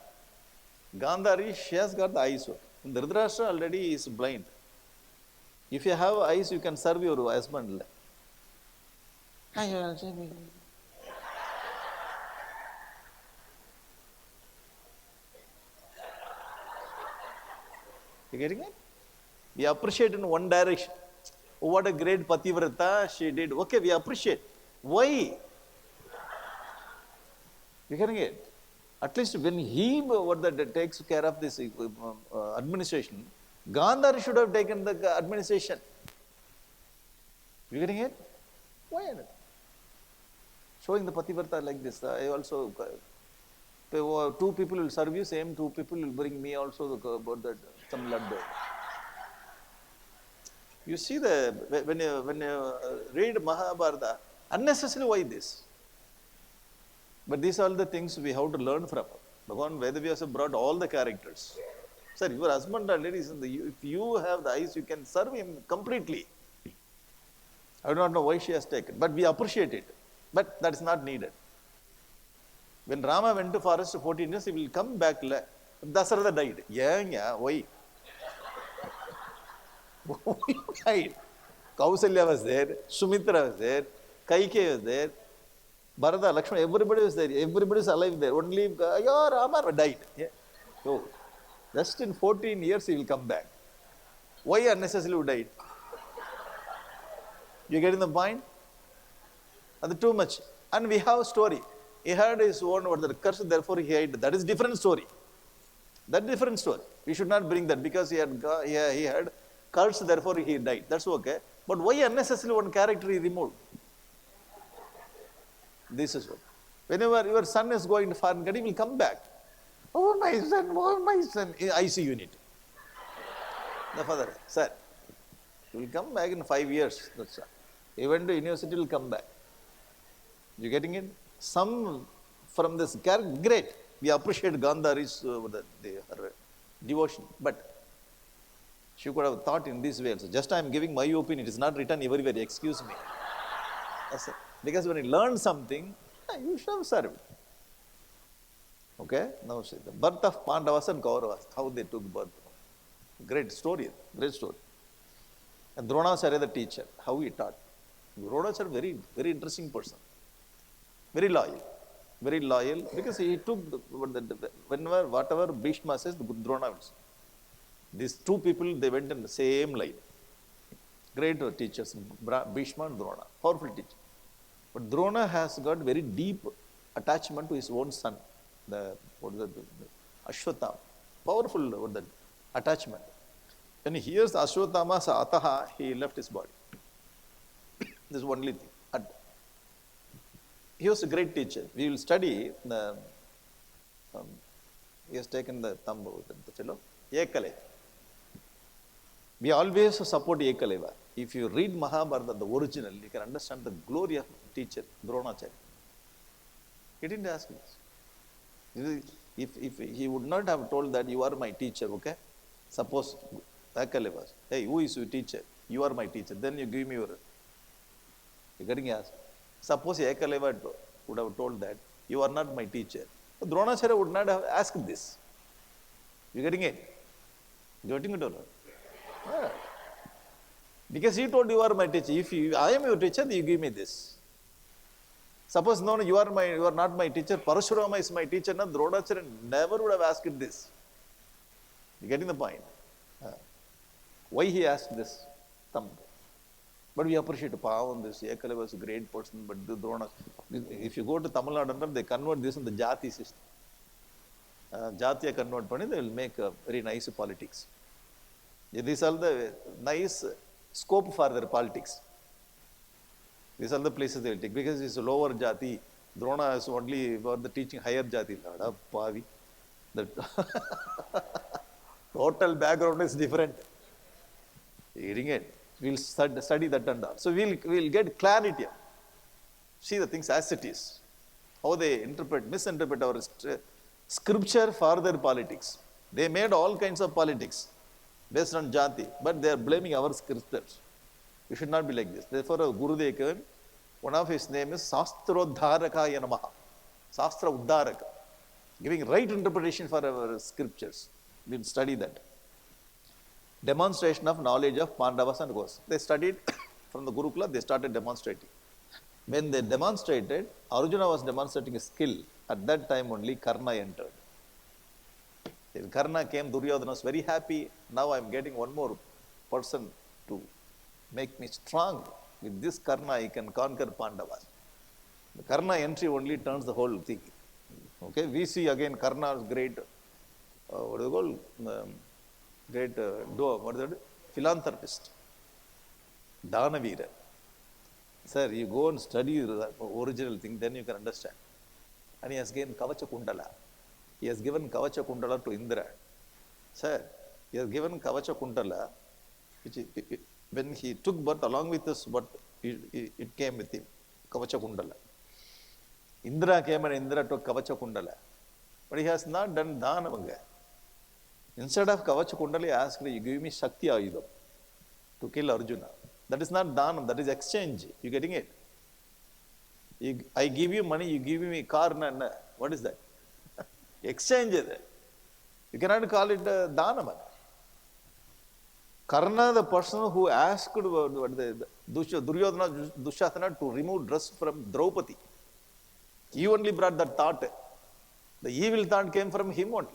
Gandhari, she has got the eyes. Dhritarashtra already is blind. If you have eyes, you can serve your husband. You getting it? We appreciate in one direction. Oh, what a great pativrata she did. Okay, we appreciate. Why? You getting it? At least when he takes care of this administration, Gandhari should have taken the administration. You getting it? Why? Showing the pativrata like this. I also 2 people will serve you, same 2 people will bring me also about that some laddu. You see when you read Mahabharata, unnecessarily why this? But these are all the things we have to learn from. Bhagavan Vedavyasa brought all the characters. Sir, your husband already is if you have the eyes, you can serve him completely. I do not know why she has taken, but we appreciate it. But that is not needed. When Rama went to forest 14 years, he will come back. Dasarada died. Yeah, why? Why died? Kausalya was there, Sumitra was there, Kaikeyi was there, Bharata, Lakshmana, everybody was there. Everybody is alive there. Only Rama died. Yeah. So, just in 14 years he will come back. Why unnecessarily died? You getting the point? That's too much. And we have a story. He had his own curse, therefore he hid. That is different story. That different story. We should not bring that because he had curse, therefore he died. That's okay. But why unnecessarily one character is removed? This is what. Whenever your son is going to foreign country, he will come back. Oh my son, IC unit. The father, sir, he will come back in 5 years. That's all. He went to university, will come back. You getting it? Some from this character, great. We appreciate Gandhari's her devotion, but she could have thought in this way also. Just I am giving my opinion. It is not written everywhere. Excuse me. Because when you learn something, you should have served. Okay? Now see the birth of Pandavas and Kauravas, how they took birth. Great story. Great story. And Dronacharya, the teacher, how he taught. Dronacharya, very, very interesting person. Very loyal. Very loyal because he took whenever, whatever Bhishma says, the Drona will say. These two people, they went in the same line. Great teachers, Bhishma and Drona. Powerful teacher. But Drona has got very deep attachment to his own son, the Ashwatthama. Powerful attachment. When he hears Ashwatthama's ataha, he left his body. This is only thing. He was a great teacher. We will study the. He has taken the thumb of the fellow. Ekaleva. We always support Ekaleva. If you read Mahabharata, the original, you can understand the glory of teacher Dronacharya. He didn't ask this. If he would not have told that you are my teacher, okay? Suppose Ekaleva, hey, who is your teacher? You are my teacher. Then you give me your. You're getting asked. Suppose Ekaleva would have told that you are not my teacher. So Dronacharya would not have asked this. You getting it? Getting it or not? Yeah. Because he told you are my teacher. If I am your teacher, you give me this. Suppose no, you are not my teacher. Parashurama is my teacher. No, Dronacharya never would have asked this. You getting the point? Why he asked this? But we appreciate Pavan, this Ekaleva was a great person, but the Drona, if you go to Tamil Nadu, they convert this in the Jati system. Jatiya convert, they will make a very nice politics. These are the nice scope for their politics. These are the places they will take, because it's a lower Jati. Drona is only for the teaching higher Jati. The total background is different. You're getting it? We'll study that and all. So we'll get clarity. See the things as it is. How they misinterpret our scripture for their politics. They made all kinds of politics based on Jati, but they are blaming our scriptures. You should not be like this. Therefore, Gurudev came, one of his name is Sastrodharakaya Namaha. Sastra Uddharaka. Giving right interpretation for our scriptures. We'll study that. Demonstration of knowledge of Pandavas and Kauravas. They studied from the Gurukula, they started demonstrating. When they demonstrated, Arjuna was demonstrating a skill. At that time only Karna entered. When Karna came, Duryodhana was very happy. Now I am getting one more person to make me strong. With this Karna, I can conquer Pandavas. The Karna entry only turns the whole thing. Okay, we see again Karna's great, what do you call? Great philanthropist, Danavira. Sir, you go and study the original thing, then you can understand. And he has given Kavacha Kundala. He has given Kavacha Kundala to Indra. Sir, he has given Kavacha Kundala, which when he took birth along with us, but it came with him, Kavacha Kundala. Indra came and Indra took Kavacha Kundala. But he has not done Dhanavanga. Instead of Kavacha Kundala, he asked, you give me Shakti Ayudham to kill Arjuna. That is not Dhanam, that is exchange. You getting it? I give you money, you give me car. What is that? Exchange is that. You cannot call it Dhanam. Karna, the person who asked Duryodhana Dushasana to remove dress from Draupadi. He only brought that thought. The evil thought came from him only.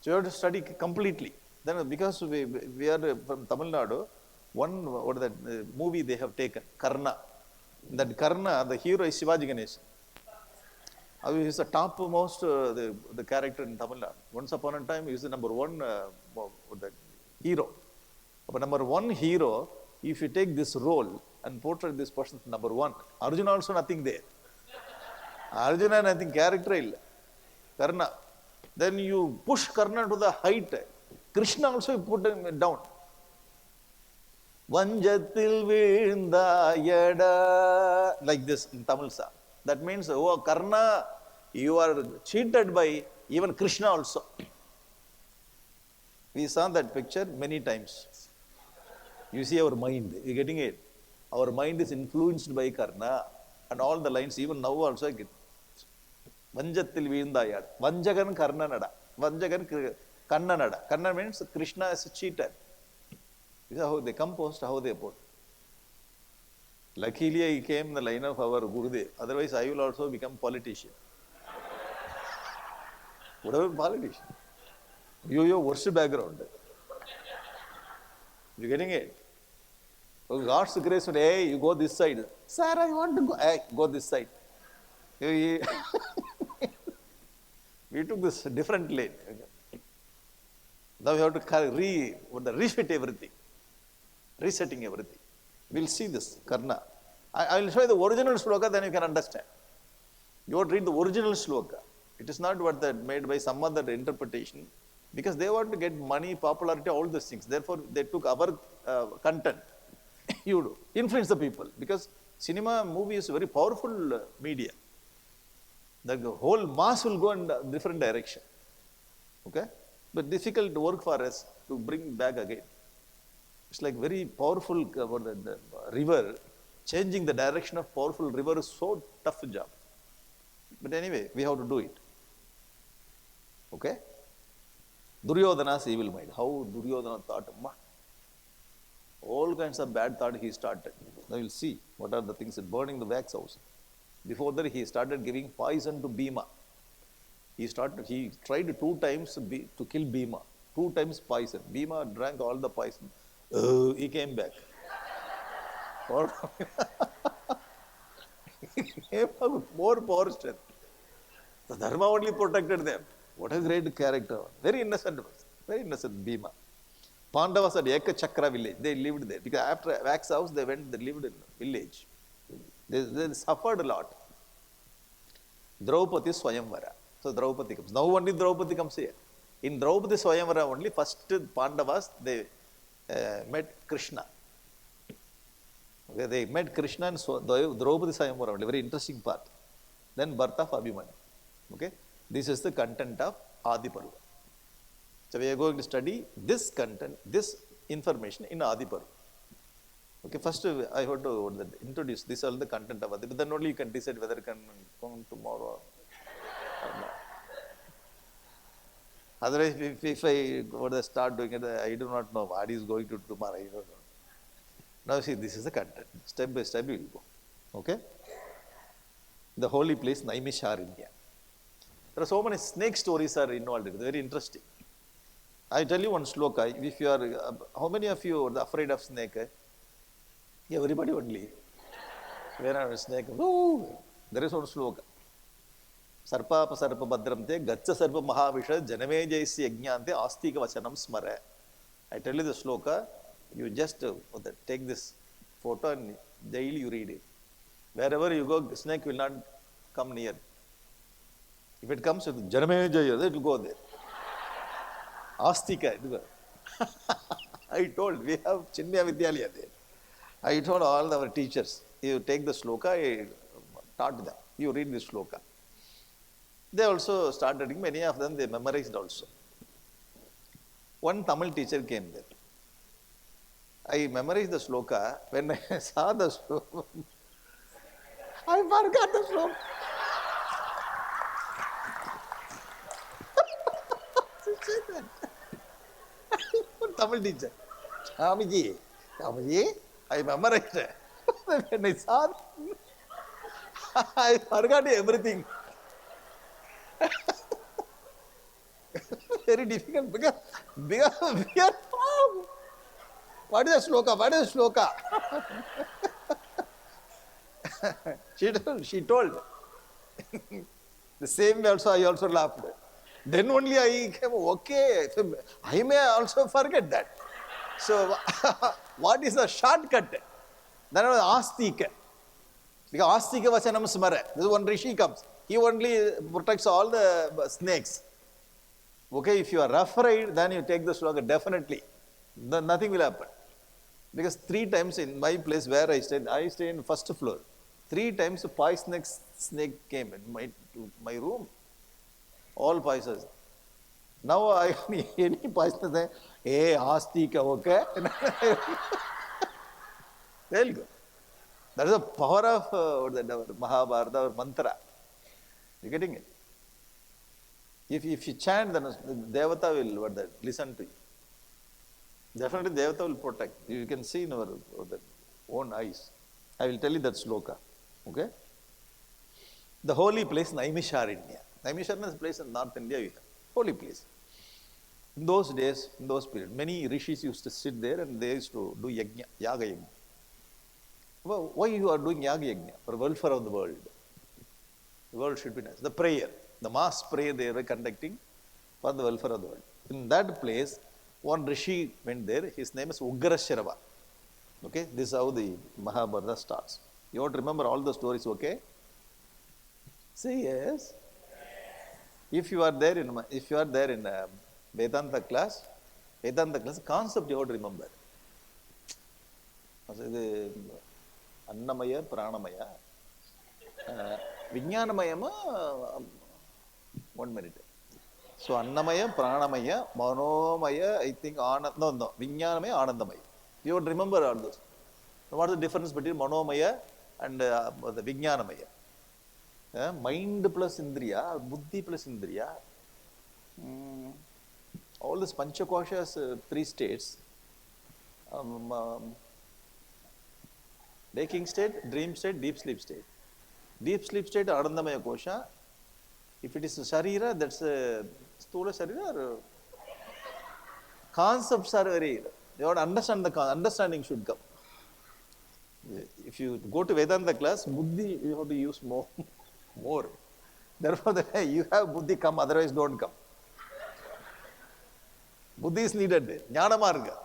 So you have to study completely. Then because we are from Tamil Nadu, movie they have taken, Karna. That Karna, the hero is Shivaji Ganesan. He is the topmost the character in Tamil Nadu. Once upon a time, he is the number one the hero. But number one hero, if you take this role and portray this person number one, Arjuna also nothing there. Arjuna nothing, character illa. Karna. Then you push Karna to the height. Krishna also put him down. Vanjatil Vindayada. Like this in Tamil song. That means, oh Karna, you are cheated by even Krishna also. We saw that picture many times. You see our mind, you getting it? Our mind is influenced by Karna. And all the lines, even now also I get. Vanjatil Vindayad. Vanjagan Karna Nada. Vanjagan Kanna Nada. Kanna means Krishna is a cheater. This is how they composed, how they put. Luckily I came in the line of our Gurudev. Otherwise I will also become politician. Whatever politician. You worst background. You getting it? So God's grace, hey, you go this side. Sir, I want to go. Hey, go this side. We took this different lane. Now we have to refit everything. Resetting everything. We'll see this, Karna. I will show you the original sloka, then you can understand. You have to read the original sloka. It is not what that made by some other interpretation. Because they want to get money, popularity, all these things. Therefore, they took our content. You influence the people. Because cinema, movie is a very powerful media. The whole mass will go in a different direction. Okay? But difficult work for us to bring back again. It's like very powerful the river. Changing the direction of powerful river is so tough job. But anyway, we have to do it. Okay? Duryodhana's evil mind. How Duryodhana thought, all kinds of bad thought he started. Now you'll see what are the things, burning the wax house. Before that, he started giving poison to Bhima. He tried 2 times to kill Bhima. 2 times poison. Bhima drank all the poison. He came back. He came back with more power strength. The Dharma only protected them. What a great character. Very innocent Bhima. Pandavas at Eka Chakra village. They lived there. Because after wax house, they lived in a village. They suffered a lot. Draupadi Swayamvara. So Draupadi comes. Now only Draupadi comes here. In Draupadi Swayamvara only, first Pandavas, they met Krishna. Okay, they met Krishna and Draupadi Swayamvara only. Very interesting part. Then birth of Abhimanyu. Okay. This is the content of Adi Parva. So we are going to study this content, this information in Adi Parva. Okay, first I have to introduce this all the content of Adi, but then only you can decide whether you can come tomorrow or not. Otherwise, if I start doing it, I do not know what is going to do tomorrow. I don't know. Now see, this is the content. Step by step we will go. Okay? The holy place, Naimisharanya. There are so many snake stories are involved. It's very interesting. I tell you one sloka. If you are, how many of you are afraid of snake? Everybody only. Where are snake? Oh, there is one sloka. Sarpa pasarpa badramte gatsa sarpa mahavisha janame jaisi yajnante astika vachanam smara. I tell you the sloka. You just take this photo and daily you read it. Wherever you go, snake will not come near. If it comes with Janame Jaya, it will go there. Astika. I told, we have Chinya Vidyalaya there. I told all our teachers, you take the sloka, I taught them. You read this sloka. They also started, many of them, they memorized also. One Tamil teacher came there. I memorized the sloka. When I saw the sloka, I forgot the sloka. Tamil teacher. Swamiji, I memorized it. When I saw it, I forgot everything. Very difficult because we are, what is a sloka? What is a sloka? She told. The same way also I also laughed. Then only I came, okay, I may also forget that. So, what is the shortcut? Then astika. Because astika vachanam smara. This is one rishi comes. He only protects all the snakes. Okay, if you are afraid, then you take the sloka, definitely. Then nothing will happen. Because 3 times in my place where I stay in first floor. 3 times a poisonous snake came in to my room. All poisonous. Now I any poisonous, hey, astika, okay? There you go. That is the power of Mahabharata or mantra. You getting it? If you chant, then Devata will listen to you. Definitely Devata will protect. You can see in our own eyes. I will tell you that sloka. Okay? The holy place, Naimisharanya. Naimisharanya is a place in North India. You have holy place. In those days, in those periods, many rishis used to sit there and they used to do yajna, yaga yajna. Well, why you are doing yaga yajna? For welfare of the world. The world should be nice. The prayer, the mass prayer they were conducting for the welfare of the world. In that place, one rishi went there. His name is Ugrasharava. Okay, this is how the Mahabharata starts. You want to remember all the stories, okay? Say yes. If you are there in Vedanta class, concept you have to remember. Annamaya, Pranamaya, Vijnanamayama, 1 minute. So Annamaya, Pranamaya, Manomaya, I think Vijnanamaya, Anandamaya. You have to remember all those. So what is the difference between Manomaya and the Vijnanamaya? Mind plus Indriya, Buddhi plus Indriya. All this Panchakoshas, 3 states. Waking state, dream state, deep sleep state. Deep sleep state, Anandamaya Kosha. If it is Sharira, that's a Stula Sharira. Or concepts are very, you have to understand understanding should come. If you go to Vedanta class, Buddhi you have to use more. Therefore, you have Buddhi come, otherwise don't come. Buddhi is needed there. Jnana Marga.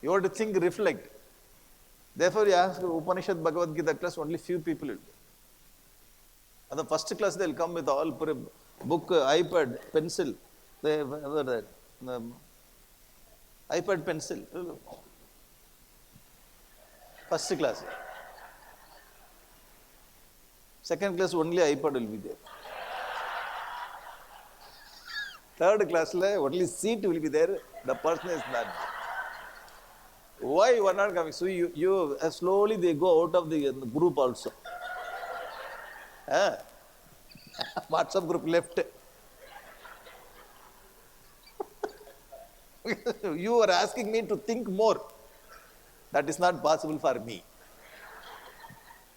You have to think, reflect. Therefore, you ask Upanishad, Bhagavad Gita class, only few people will go. And the first class, they will come with all book, iPad, pencil. They have that. iPad, pencil. First class. Second class, only iPad will be there. Third class, only seat will be there. The person is not there. Why you are not coming? So you slowly they go out of the group also. WhatsApp group left. You are asking me to think more. That is not possible for me.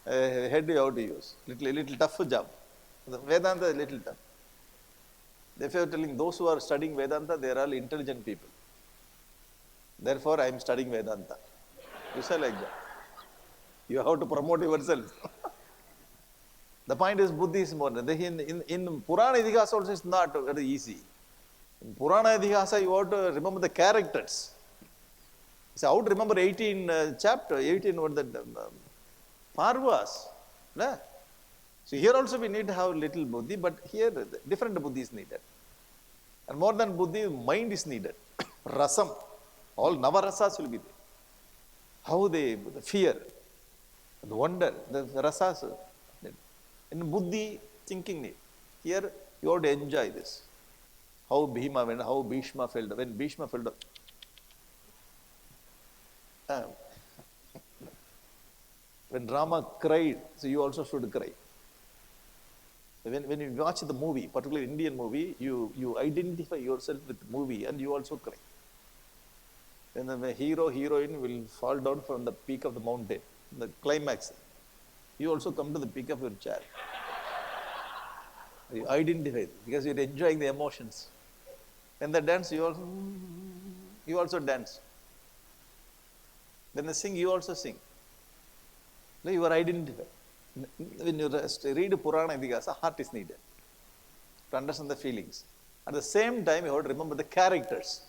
Head you have to use. Little tough job. The Vedanta is little tough. Therefore, you are telling those who are studying Vedanta, they are all intelligent people. Therefore, I am studying Vedanta. You say like that. You have to promote yourself. The point is, Buddhi is more. In Purana Idihasa also it's not very easy. In Purana Idihasa, you have to remember the characters. So, how to remember 18 chapter, 18 what the Parvas. No? So, here also we need to have little Buddhi, but here different Buddhi is needed. And more than Buddhi, mind is needed. Rasam. All Navarasas will be there. How the fear, the wonder, the rasas. In Buddhi, thinking need. Here, you have to enjoy this. How Bhishma felt. When Bhishma felt. When Rama cried, so you also should cry. When you watch the movie, particularly Indian movie, you identify yourself with the movie and you also cry. When the hero, heroine will fall down from the peak of the mountain, the climax, you also come to the peak of your chair. You identify because you're enjoying the emotions. When they dance, you also dance. When they sing, you also sing. You are identified. When you read Purana Idihasa, heart is needed to understand the feelings. At the same time, you have to remember the characters.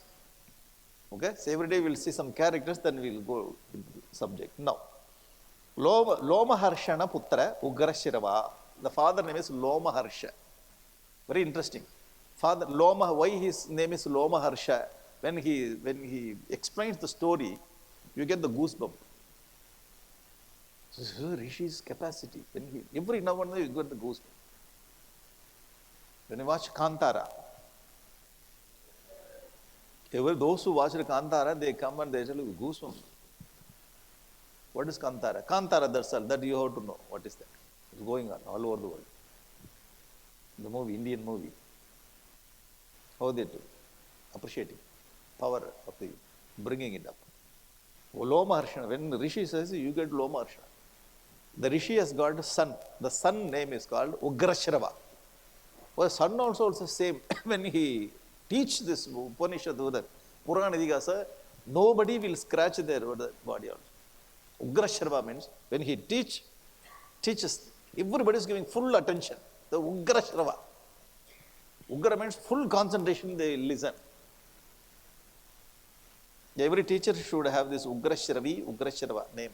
Okay, so every day we'll see some characters, then we'll go with the subject. Now, Lomaharshana Putra Ugrashirava. The father name is Lomaharsha. Very interesting. Father Loma, why his name is Lomaharsha? When he explains the story, you get the goosebump. This is Rishi's capacity. Every now and then you get the goosebump. When you watch Kantara, those who watch the Kantara, they come and they tell you goosebumps. What is Kantara? Kantara, that's all. That you have to know. What is that? It's going on all over the world. The movie, Indian movie. How they do? Appreciating power of the bringing it up. Loma Harshana. When Rishi says, you get Loma Harshana. The Rishi has got a son. The son name is called Ugrashrava. Well, son also same. When he teach this Upanishad, Purana Idihasa, nobody will scratch their body also. Ugrashrava means when he teaches, everybody is giving full attention. The Ugrashrava. Ugra means full concentration, they listen. Every teacher should have this Ugrashrava name.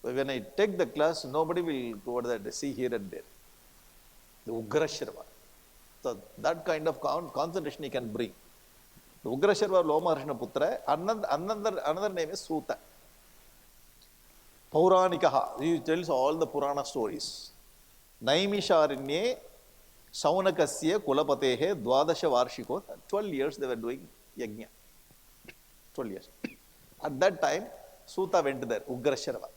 When I take the class, nobody will go over that, see here and there. The Ugrashrava. So that kind of concentration he can bring. The Ugrashrava Lomaharshana Putra, another name is Suta. Pauranikaha, he tells all the Purana stories. Naimisharanye Saunakasya Kulapatehe Dwadasha Varshiko, 12 years they were doing Yajna. 12 years. At that time, Suta went there, Ugrashrava.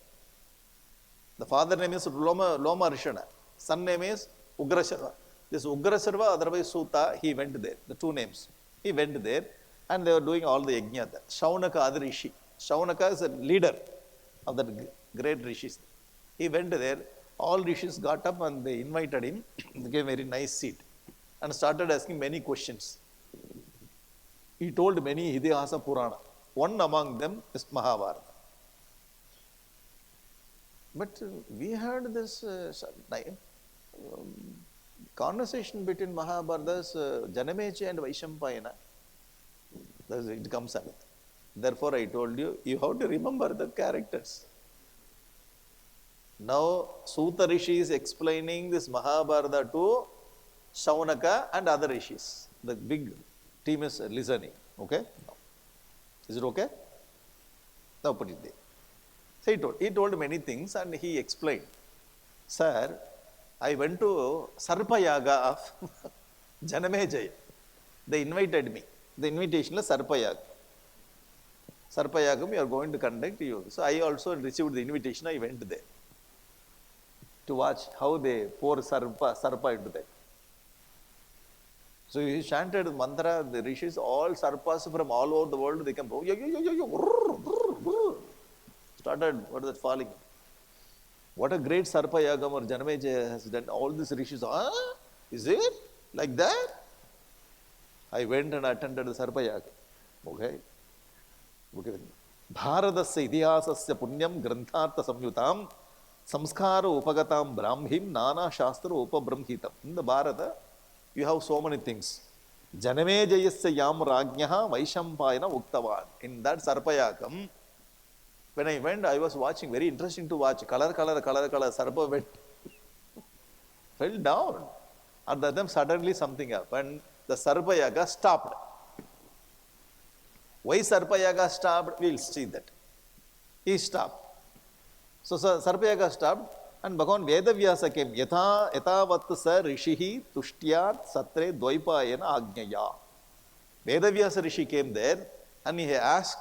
The father name is Lomaharshana. Son name is Ugrashrava. This Ugrashrava, otherwise Suta, he went there. The two names. He went there and they were doing all the Yajna there. Shaunaka other Rishi. Shaunaka is a leader of the great Rishis. He went there. All Rishis got up and they invited him. They gave a very nice seat and started asking many questions. He told many Idihasa Purana. One among them is Mahabharata. But we had this conversation between Mahabharata's Janameja and Vaishampayana. It comes out. Therefore, I told you, you have to remember the characters. Now, Suta Rishi is explaining this Mahabharata to Shaunaka and other Rishis. The big team is listening. Okay? Is it okay? Now put it there. So he told many things and he explained. Sir, I went to Sarpayaga of Janamejaya. They invited me. The invitation is Sarpayaga. Sarpayagam, you are going to conduct you. So I also received the invitation. I went there to watch how they pour Sarpa into that. So he chanted mantra, the rishis, all Sarpas from all over the world, they come, started, what is that, falling. What a great Sarpa Yagam or Janameja has done. All these rishis, is it? Like that? I went and attended the Sarpa Yagam. Okay. Bharadasya idihasasya punyam granthartha samyutam samskara upagatam brahmhim nana shastra upabrahmhitam. In the Bharata, you have so many things. Janamejayasya yam rajnyaha vaishampayana uktavan. In that Sarpayakam, when I went, I was watching, very interesting to watch. Color, Sarpa went, fell down. At that time, suddenly something happened. The Sarpayaga stopped. Why Sarpayaga stopped? We'll see that. He stopped. So Sarpayaga stopped and Bhagavan Vedavyasa came. Yatha vat sa rishihi tushtyat satre dvaipayana agnyaya. Vedavyasa Rishi came there and he asked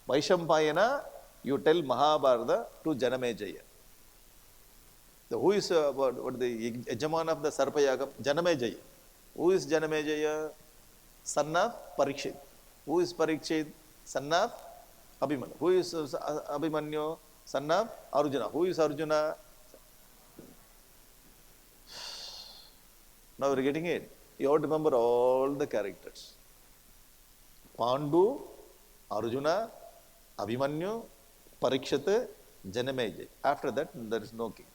Vaishampayana, you tell Mahabharata to Janamejaya. Who is the Yajaman of the Sarpayagam? Janamejaya. Who is Janamejaya? Son of Parikshit. Who is Parikshit? Son of Abhimanyu. Who is Abhimanyu? Son of Arjuna. Who is Arjuna? Now we're getting it. You have to remember all the characters. Pandu, Arjuna, Abhimanyu, Parikshit, Janamejaya. After that, there is no king.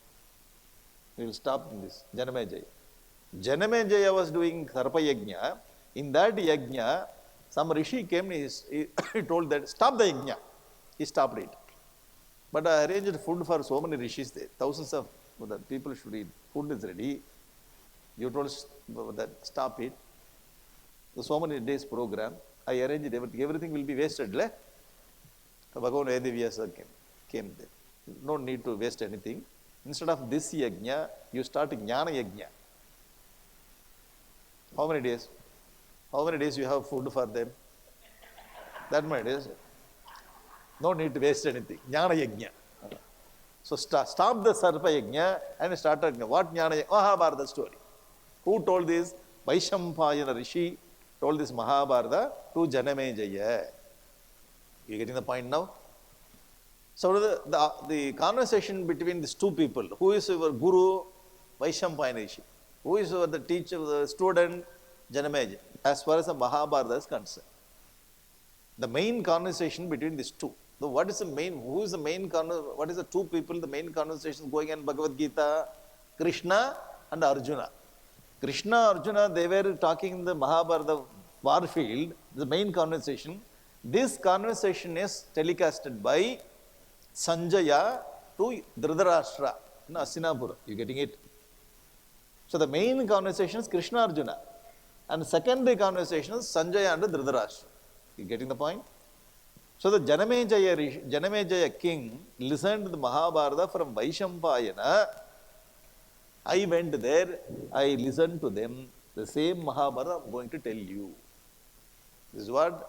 We will stop in this. Janamejaya. Janamejaya was doing Sarpa Yajna. In that Yajna, Some rishi came, he told that, stop the yajna. He stopped it. But I arranged food for so many rishis there. Thousands of the people should eat. Food is ready. You told that, stop it. So many days program. I arranged everything. Everything will be wasted. Bhagavan Vedavyasa came there. No need to waste anything. Instead of this yajna, you start jnana yajna. How many days? How many days you have food for them? That many days. No need to waste anything. Jnana yajna. So stop the sarpa yajna and start yajna. What jnana yajna? Mahabharata story. Who told this? Vaishampayana Rishi told this Mahabharata to Janamejaya. You getting the point now? So the conversation between these two people, who is your guru? Vaishampayana Rishi. Who is the teacher, the student? Janamejaya. As far as the Mahabharata is concerned. The main conversation between these two. So what is the main, who is the main, what is the two people, the main conversation going on in Bhagavad Gita? Krishna and Arjuna. Krishna, Arjuna, they were talking in the Mahabharata war field, the main conversation. This conversation is telecasted by Sanjaya to Dhritarashtra in Hastinapura. You getting it? So the main conversation is Krishna, Arjuna. And secondary conversation is Sanjaya and Dhritarashtra. You getting the point? So the Janamejaya king listened to the Mahabharata from Vaishampayana. I went there, I listened to them. The same Mahabharata I'm going to tell you. This is what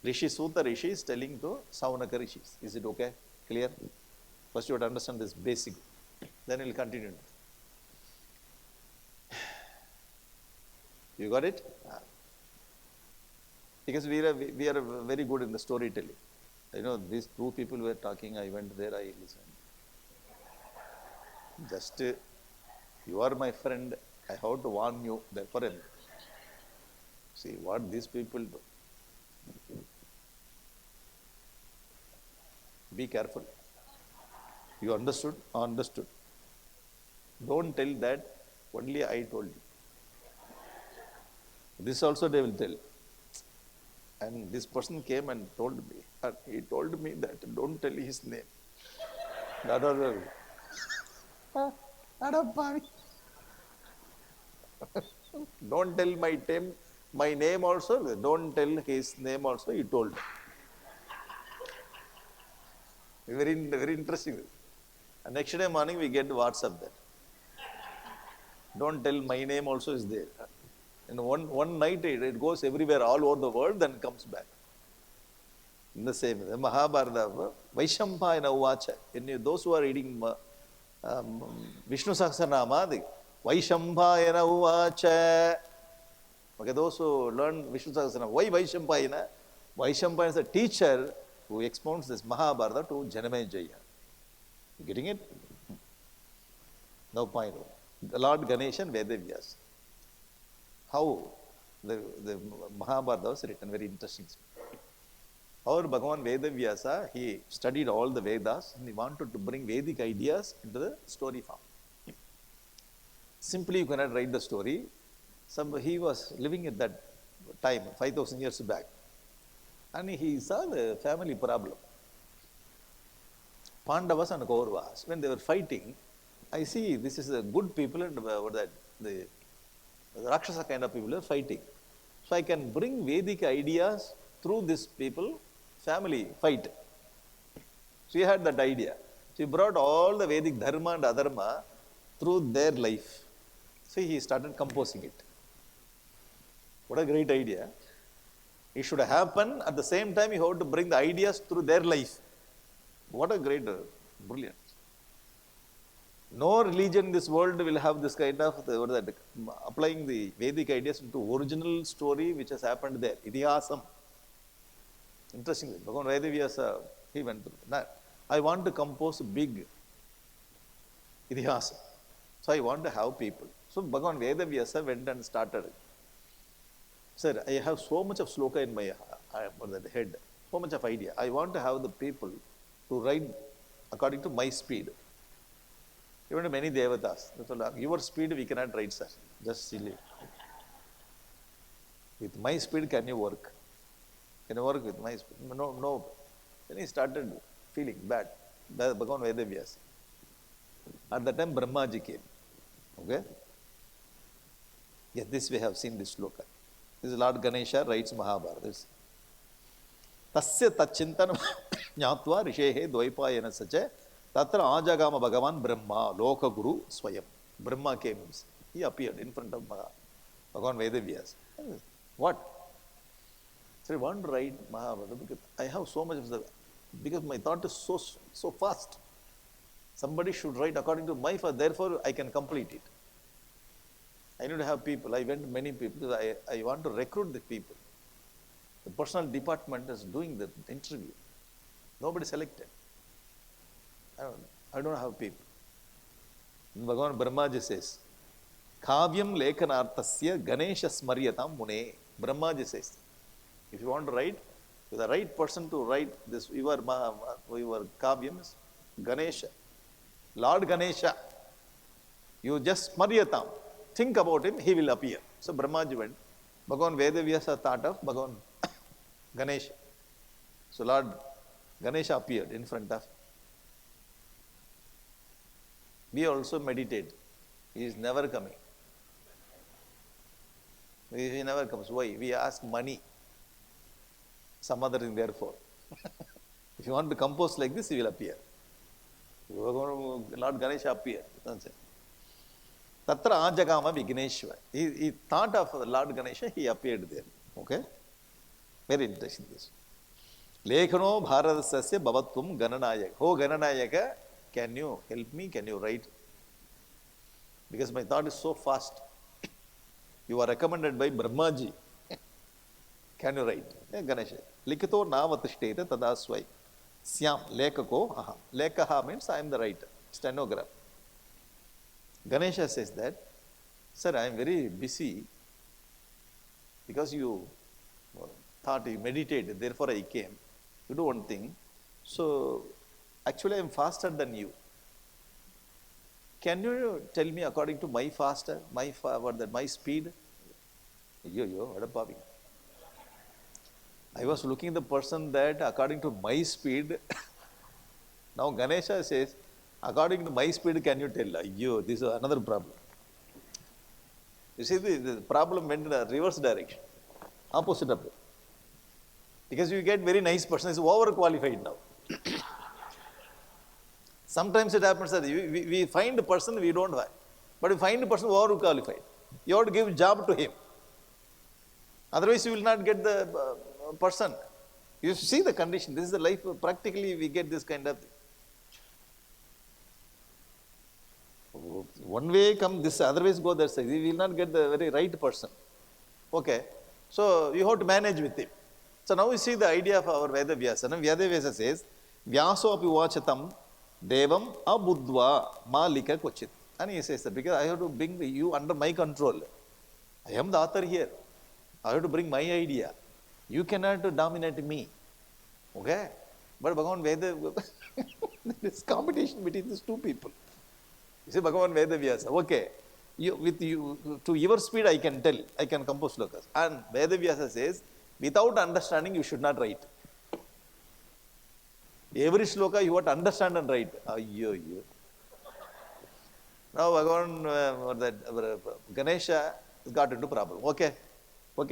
Rishi Suta Rishi is telling to Saunaka Rishis. Is it okay? Clear? First you have to understand this basic. Then we'll continue. You got it? Because we are very good in the storytelling. You know, these two people were talking, I went there, I listened. Just, you are my friend, I have to warn you, therefore, see what these people do. Be careful. You understood? Understood. Don't tell that, only I told you. This also they will tell. And this person came and told me, he told me that don't tell his name. Don't tell my name also, don't tell his name also, he told. Very, very interesting. And next day morning we get WhatsApp there. Don't tell my name also is there. And one night it goes everywhere, all over the world, then comes back. In the same way, Mahabharata, Vaishampayana Uvacha. Those who are reading Vishnu Sahasranama, Vaishampayana Uvacha. Okay, those who learn Vishnu Sahasranama, why Vaishampayana? Vaishampayana is a teacher who expounds this Mahabharata to Janamejaya. You getting it? No point. The Lord Ganesha and Vedavyasa. How the Mahabharata was written, very interesting. Our Bhagavan Vedavyasa, he studied all the Vedas and he wanted to bring Vedic ideas into the story form. Simply you cannot write the story. He was living at that time, 5,000 years back. And he saw the family problem. Pandavas and Kauravas, when they were fighting, I see this is a good people and the Rakshasa kind of people are fighting. So I can bring Vedic ideas through these people, family fight. So he had that idea. So he brought all the Vedic dharma and adharma through their life. So he started composing it. What a great idea. It should happen at the same time you have to bring the ideas through their life. What a great, brilliant. No religion in this world will have this kind of, applying the Vedic ideas into original story which has happened there. Idihasam. Interesting. Bhagavan Vedavyasa, he went through. Now, I want to compose a big Idihasam. So I want to have people. So Bhagavan Vedavyasa went and started. Sir, I have so much of sloka in my head, so much of idea. I want to have the people to write according to my speed. Even to many devatas, your speed we cannot write, sir. Just silly. With my speed, can you work? Can I work with my speed? No, no. Then he started feeling bad. Bhagavan Vedavyasa. At that time, Brahmaji came. Okay? Yes, this we have seen this sloka. This is Lord Ganesha writes Mahabharata. Tasya tachintanam jnatva rishehe dvaipayana sacha tatra ajagama Bhagavan Brahma loka guru swayam. Brahma came. He appeared in front of Bhagavan Vedavyasa. What? So I want to write Mahabharata because I have so much of the, because my thought is so fast. Somebody should write according to my thought, therefore I can complete it. I need to have people. I went to many people because I want to recruit the people. The personal department is doing the interview. Nobody selected. I don't have people. Bhagavan Brahmaji says, Kavyam lekhanartasya Ganesha smaryatam mune. Brahmaji says, if you want to write, with the right person to write this, your Kavyam is Ganesha. Lord Ganesha. You just smaryatam. Think about him, he will appear. So Brahmaji went. Bhagavan Vedavyasa thought of Bhagavan Ganesha. So Lord Ganesha appeared in front of. We also meditate. He is never coming. He never comes. Why? We ask money. Some other thing therefore. If you want to compose like this, he will appear. Lord Ganesha appeared. Tatra ajagama Vigneshwar. He thought of Lord Ganesha, he appeared there. Okay? Very interesting this. Lekhano Bharatasya Bhavatvam Gananayaka. Oh Gananayaka, can you help me? Can you write? Because my thought is so fast. You are recommended by Brahmaji. Can you write? Ganesha. Likito navatishtheta tadasvai. Syam lekako aham. Lekaha means I am the writer. Stenographer. Ganesha says that, sir, I am very busy because you thought you meditated, therefore I came. You do one thing. So, actually I am faster than you. Can you tell me according to my faster, my speed? What a pavi. I was looking at the person that according to my speed, now Ganesha says, according to my speed, can you tell? This is another problem. You see, the problem went in a reverse direction, opposite of it. Because you get very nice person, is overqualified now. Sometimes it happens that we find a person we don't find, but we find a person overqualified. You have to give job to him. Otherwise, you will not get the person. You see the condition. This is the life. Practically, we get this kind of thing. One way come this, otherwise go that side. We will not get the very right person. Okay. So you have to manage with him. So now we see the idea of our Vedavyasa. Vedavyasa says, Vyaso api vachatam devam abudva malika kochit. And he says that because I have to bring you under my control. I am the author here. I have to bring my idea. You cannot dominate me. Okay? But Bhagavan Veda, there is competition between these two people. You see, Bhagavan Vedavyasa, okay, to your speed I can tell, I can compose slokas. And Vedavyasa says, without understanding you should not write. Every sloka you have to understand and write. Now Bhagavan, Ganesha got into problem. Okay,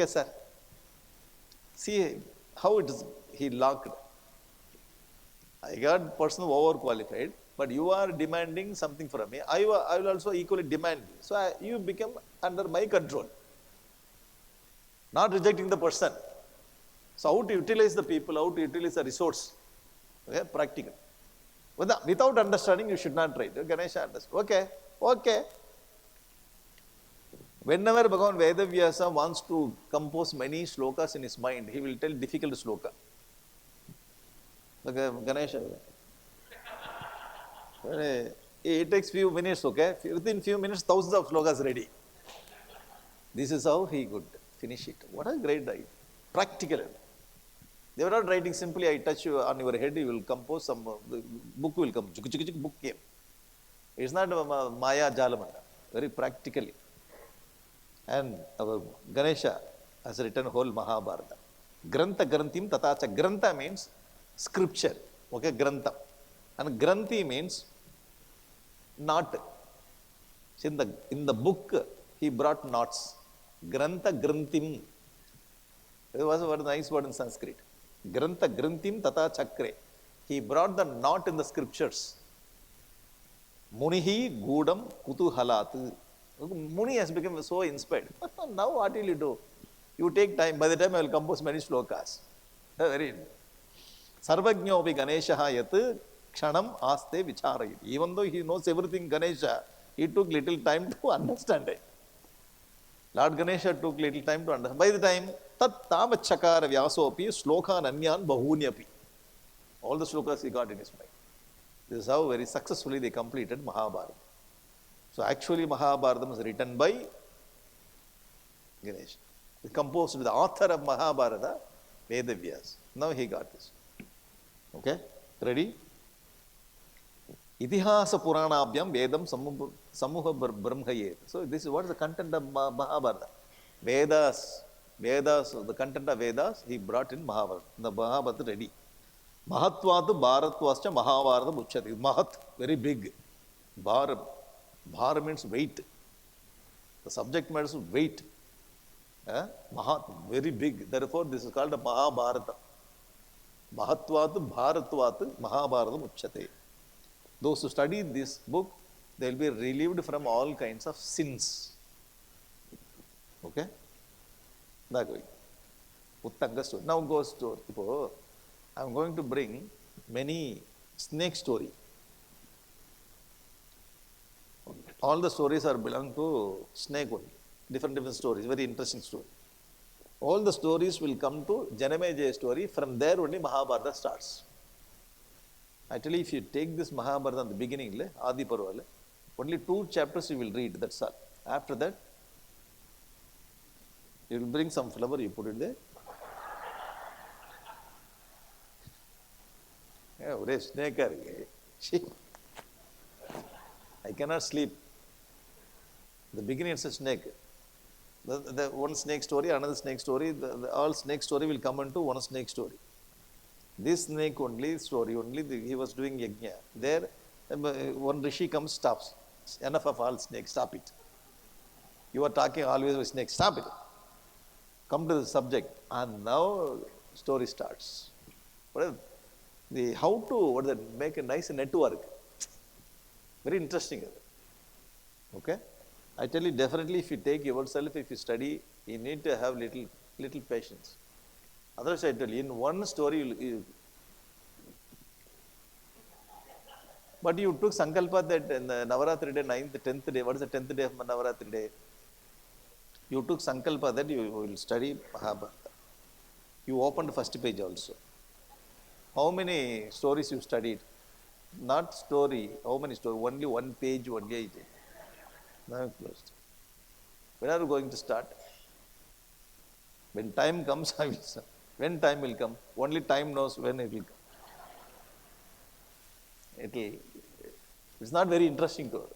sir. See how it is, he locked. I got person overqualified. But you are demanding something from me. I will also equally demand you. So you become under my control. Not rejecting the person. So how to utilize the people, how to utilize the resource. Okay, practical. Without understanding, you should not write. Ganesha understands. Okay. Whenever Bhagavan Vedavyasa wants to compose many slokas in his mind, he will tell difficult sloka. Okay, Ganesha. It takes few minutes, okay? Within few minutes, thousands of slokas ready. This is how he could finish it. What a great idea. Practical. They were not writing simply, I touch you on your head, you will compose some, the book will come. Book came. It's not Maya Jalamanda. Very practically. And our Ganesha has written whole Mahabharata. Grantha Granthim Tatacha. Grantha means scripture. Okay, Grantha. And Granthi means knot. See, in the book, he brought knots. Grantha Granthim. It was a very nice word in Sanskrit. Grantha Granthim Tata Chakre. He brought the knot in the scriptures. Munihi Gudam Kutuhalat. Muni has become so inspired. Now what will you do? You take time. By the time I will compose many shlokas. Very. Sarvajñopi Ganeshaha Yat Kshanam Aste Vicharayit. Even though he knows everything Ganesha, he took little time to understand it. Lord Ganesha took little time to understand. By the time, Tat Tamachakara Vyasopi Sloka Nanyan Bahunyapi. All the slokas he got in his mind. This is how very successfully they completed Mahabharata. So actually Mahabharata was written by Ganesha. He composed with the author of Mahabharata, Vedavyas. Now he got this. Okay? Ready? Itihasa Puranabhyam Vedam Samuha Brahmayet. So this is what is the content of Mahabharata. Vedas, the content of Vedas, he brought in Mahabharata. The Mahabharata ready. Mahatvatu Bharatvascha Mahabharata Uchati. Mahat, very big. Bhar means weight. The subject matter is weight. Mahat, very big. Therefore, this is called a Mahabharata. Mahatvatu Bharatvatu Mahabharata Uchate. Those who study this book, they will be relieved from all kinds of sins. Okay? Now goes to, I am going to bring many snake story. All the stories are belong to snake only. Different stories, very interesting story. All the stories will come to Janamejaya story. From there only Mahabharata starts. Actually, if you take this Mahabharata at the beginning, Adi Parva, only 2 chapters you will read, that's all. After that, you will bring some flower, you put it there. Yeah, snake. I cannot sleep. The beginning it's a snake. The one snake story, another snake story, all snake story will come into one snake story. This snake only story, he was doing yajna. There, one rishi comes, stops. Enough of all snakes, stop it. You are talking always with snakes, stop it. Come to the subject. And now story starts. How to make a nice network. Very interesting. Okay? I tell you, definitely if you take yourself, if you study, you need to have little patience. Otherwise, I tell you, in one story, but you took Sankalpa that in the Navaratri day, 9th, 10th day, what is the 10th day of Navaratri day? You took Sankalpa that you will study Mahabharata. You opened the first page also. How many stories you studied? Not story, how many stories? Only one page, 1 page. Now closed. When are you going to start? When time comes, I will start. When time will come? Only time knows when it will come. It's not very interesting to her.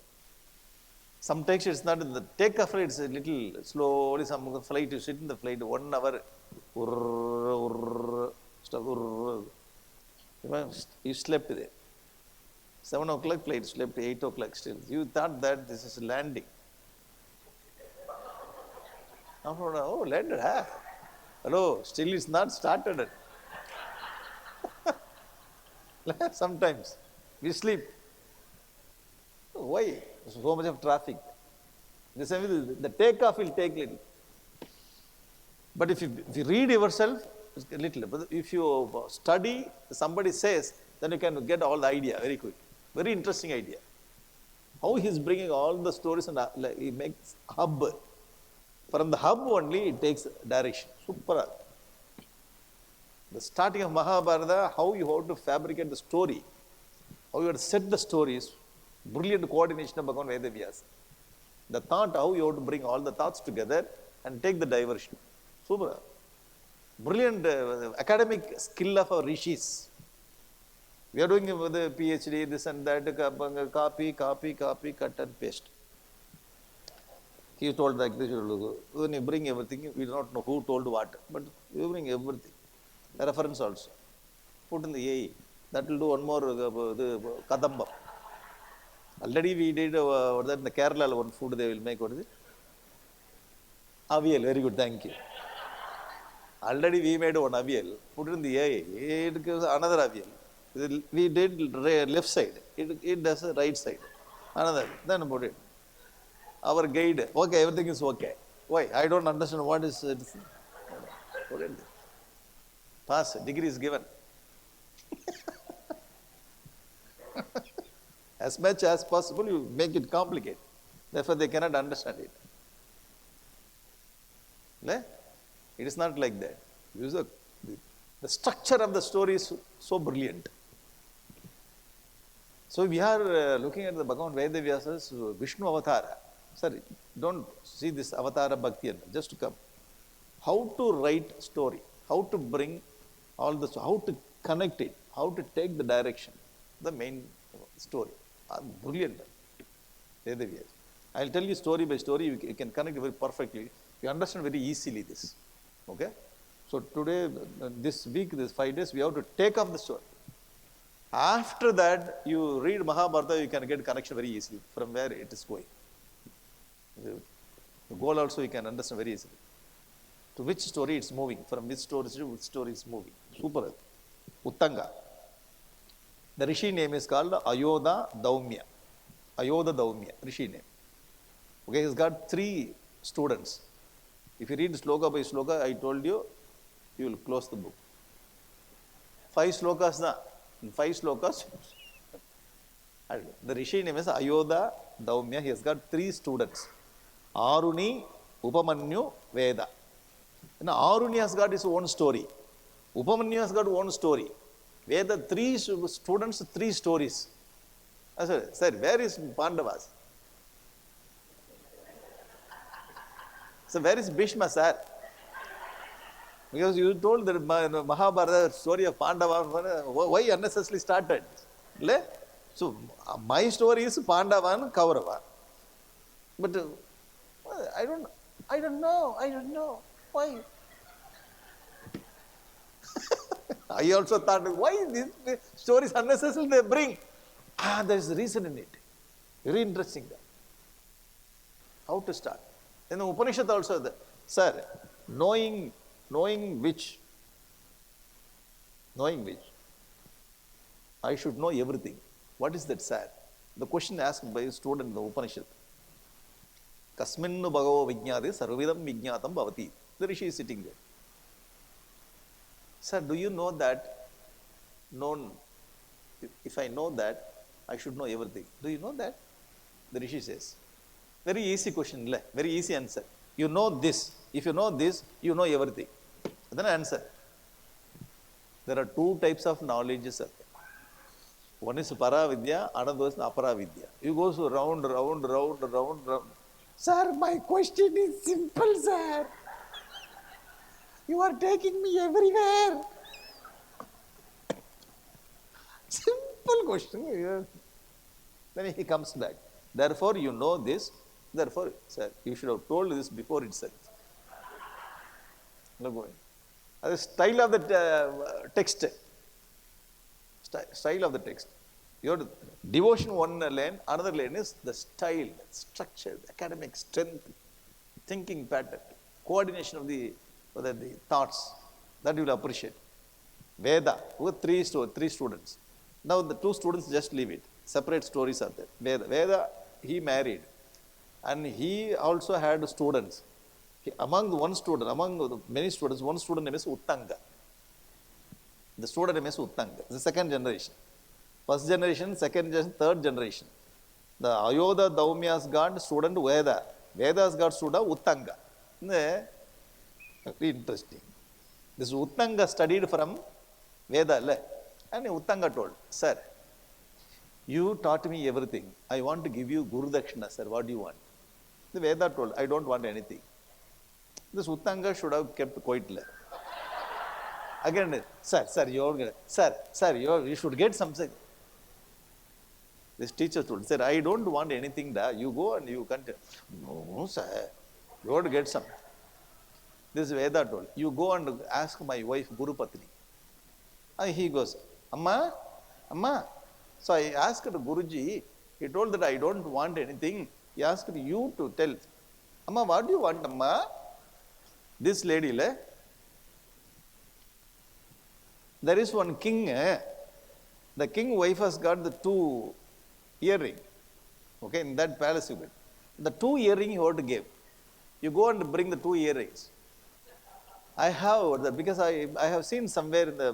Sometimes it's not in the takeoff, it's a little slowly, some flight, you sit in the flight, 1 hour, you slept there. 7 o'clock flight, slept 8 o'clock still. You thought that this is landing. Oh, landed, huh? Hello, still it's not started. Sometimes we sleep. Why? So much of traffic. The takeoff will take little. But if you read yourself, it's a little. But if you study, somebody says, then you can get all the idea very quick. Very interesting idea. How he is bringing all the stories and he makes hub. From the hub only it takes direction. Super. The starting of Mahabharata, how you have to fabricate the story, how you have to set the stories, brilliant coordination of Bhagavan Vedavyas. The thought, how you have to bring all the thoughts together and take the diversion. Super. Brilliant academic skill of our rishis. We are doing with the PhD, this and that, copy, cut and paste. He told like this, when you bring everything, we do not know who told what, but you bring everything. reference also. Put in the AI. That will do one more Kadambam. Already we did what that in the Kerala one food they will make. What is it? Avial. Very good. Thank you. Already we made one avial. Put it in the AI. It gives another avial. We did left side. It does the right side. Another. Then put it. Our guide. Okay, everything is okay. Why? I don't understand what is it. Put it. Pass. Degree is given. As much as possible, you make it complicated. Therefore, they cannot understand it. It is not like that. The structure of the story is so brilliant. So we are looking at the Bhagavan Vedavyasa's Vishnu Avatara. Sorry, don't see this Avatara Bhakti, just to come. How to write story, how to bring all this, how to connect it, how to take the direction, the main story. Brilliant. Vedavyas. I'll tell you story by story, you can connect very perfectly. You understand very easily this. Okay? So today, this week, this 5 days, we have to take off the story. After that, you read Mahabharata, you can get connection very easily from where it is going. The goal also you can understand very easily. To which story it's moving, from which story to which story is moving. Super. Uttanga. The Rishi name is called Ayodha Daumya. Ayodha Daumya, Rishi name. Okay, he's got 3 students. If you read sloka by sloka, I told you, you will close the book. 5 slokas na. In 5 slokas, the Rishi name is Ayodha Daumya. He has got 3 students. Aruni, Upamanyu, Veda. Now Aruni has got his own story. Upamanyu has got own story. Veda, 3 students, 3 stories. I said, sir, where is Pandavas? So where is Bhishma, sir? Because you told that Mahabharata story of Pandava, why unnecessarily started? So my story is Pandava and Kaurava. But I don't know. Why? I also thought, why these stories unnecessarily they bring? There is a reason in it. Very interesting. How to start? In the Upanishad also, sir, knowing which, I should know everything. What is that, sir? The question asked by a student in the Upanishad. Kasminnu bhagavo vijñāti sarvidam vijñātam bhavati. The Rishi is sitting there. Sir, do you know that? If I know that, I should know everything. Do you know that? The Rishi says. Very easy question, very easy answer. You know this. If you know this, you know everything. Then answer. There are 2 types of knowledge, sir. One is Paravidya, another is Aparavidya. You go so round. Sir, my question is simple, sir. You are taking me everywhere. Simple question. Then he comes back. Therefore, you know this. Therefore, sir, you should have told this before itself. The style of the text. Style of the text. Your devotion one lane, another lane is the style, structure, academic strength, thinking pattern, coordination of the thoughts. That you will appreciate. Veda, with 3 students. Now the 2 students just leave it. Separate stories are there. Veda, he married. And he also had students. Among the many students, one student name is Uttanga. The student name is Uttanga. The 2nd generation. 1st generation, 2nd generation, 3rd generation. The Ayodha Daumya's got student Veda. Veda's got student Uttanga. Very interesting. This Uttanga studied from Veda. And Uttanga told, sir, you taught me everything. I want to give you Guru Dakshina, sir. What do you want? The Veda told, I don't want anything. This Uttanga should have kept quietly. Again, sir, you should get something. This teacher told, sir, I don't want anything. You go and you continue. No, sir, you have to get some. This Veda told, you go and ask my wife Guru Patni. And he goes, Amma, Amma. So I asked Guruji, he told that I don't want anything. He asked you to tell. Amma, what do you want, Amma? This lady, there is one king. The king wife has got the 2 earring. Okay, in that palace you get. The 2 earring you have to give. You go and bring the 2 earrings. I have because I have seen somewhere in the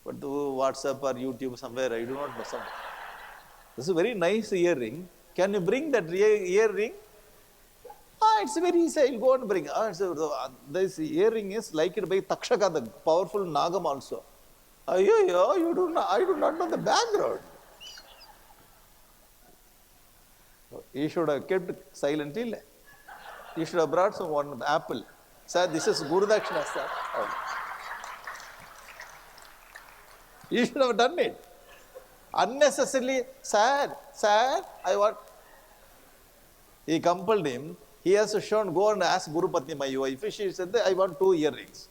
WhatsApp or YouTube somewhere, I do not know somewhere. This is a very nice earring. Can you bring that earring? It's very easy. I'll go and bring. This earring is liked by Takshaka, the powerful Nagam also. I do not know the background. He should have kept silently. He should have brought one apple. Sir, this is Guru Dakshina, sir. You should have done it. Unnecessarily, sir, I want. He compelled him. He has shown, go and ask Guru Patni, my wife. She said, I want 2 earrings.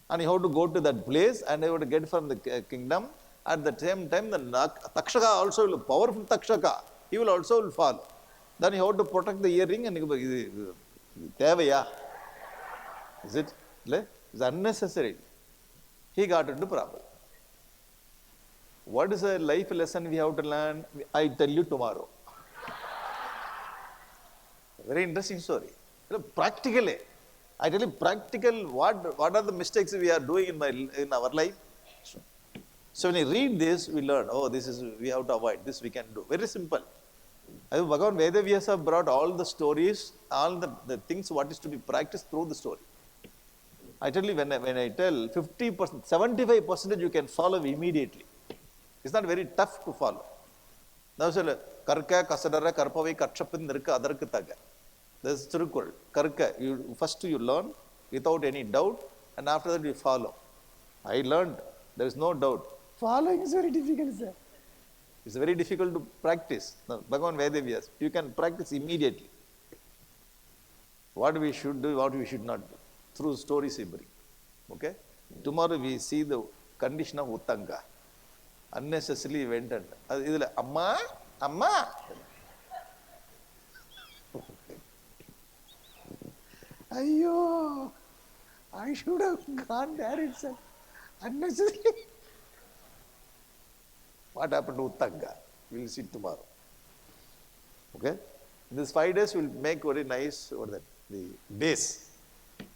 And he had to go to that place and he would get from the kingdom. At the same time, the Takshaka also will, powerful Takshaka, he will also follow. Then he had to protect the earring and Devaya. Is it? It's unnecessary. He got into problem. What is a life lesson we have to learn? I tell you tomorrow. Very interesting story. Practically, I tell you what are the mistakes we are doing in our life. So when you read this, we learn, we have to avoid, this we can do. Very simple. Bhagavan Vedavyas have brought all the stories, all the things what is to be practiced through the story. I tell you, when I tell 50%, 75% you can follow immediately. It's not very tough to follow. Now, Karka, Kasadara, Karpavi, Katchapin, Nirka, Adarkataga. There's Gurukul. Karka, first you learn without any doubt, and after that you follow. I learned, there is no doubt. Following is very difficult, sir. It's very difficult to practice. Now, Bhagavan Vedavyas, you can practice immediately. What we should do, what we should not do. Through stories we bring. Okay? Tomorrow we see the condition of Uttanga. Unnecessarily went and Amma, Amma. Ayyo, I should have gone there itself. Unnecessarily. What happened to Uttanga? We'll see tomorrow. Okay? In these 5 days, we'll make very nice, the base.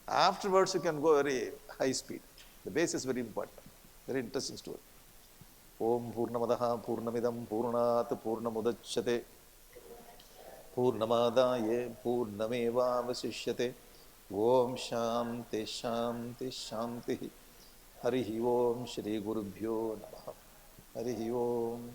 Afterwards, you can go very high speed. The base is very important. Very interesting story. Om Purnamadaha Purnamidam Purnat Purnamudachyate Purnamadaye Purnameva Vasishyate Om Shanti Shanti Shanti Harihi Om Shri Gurubhyo Namaha Harihi Om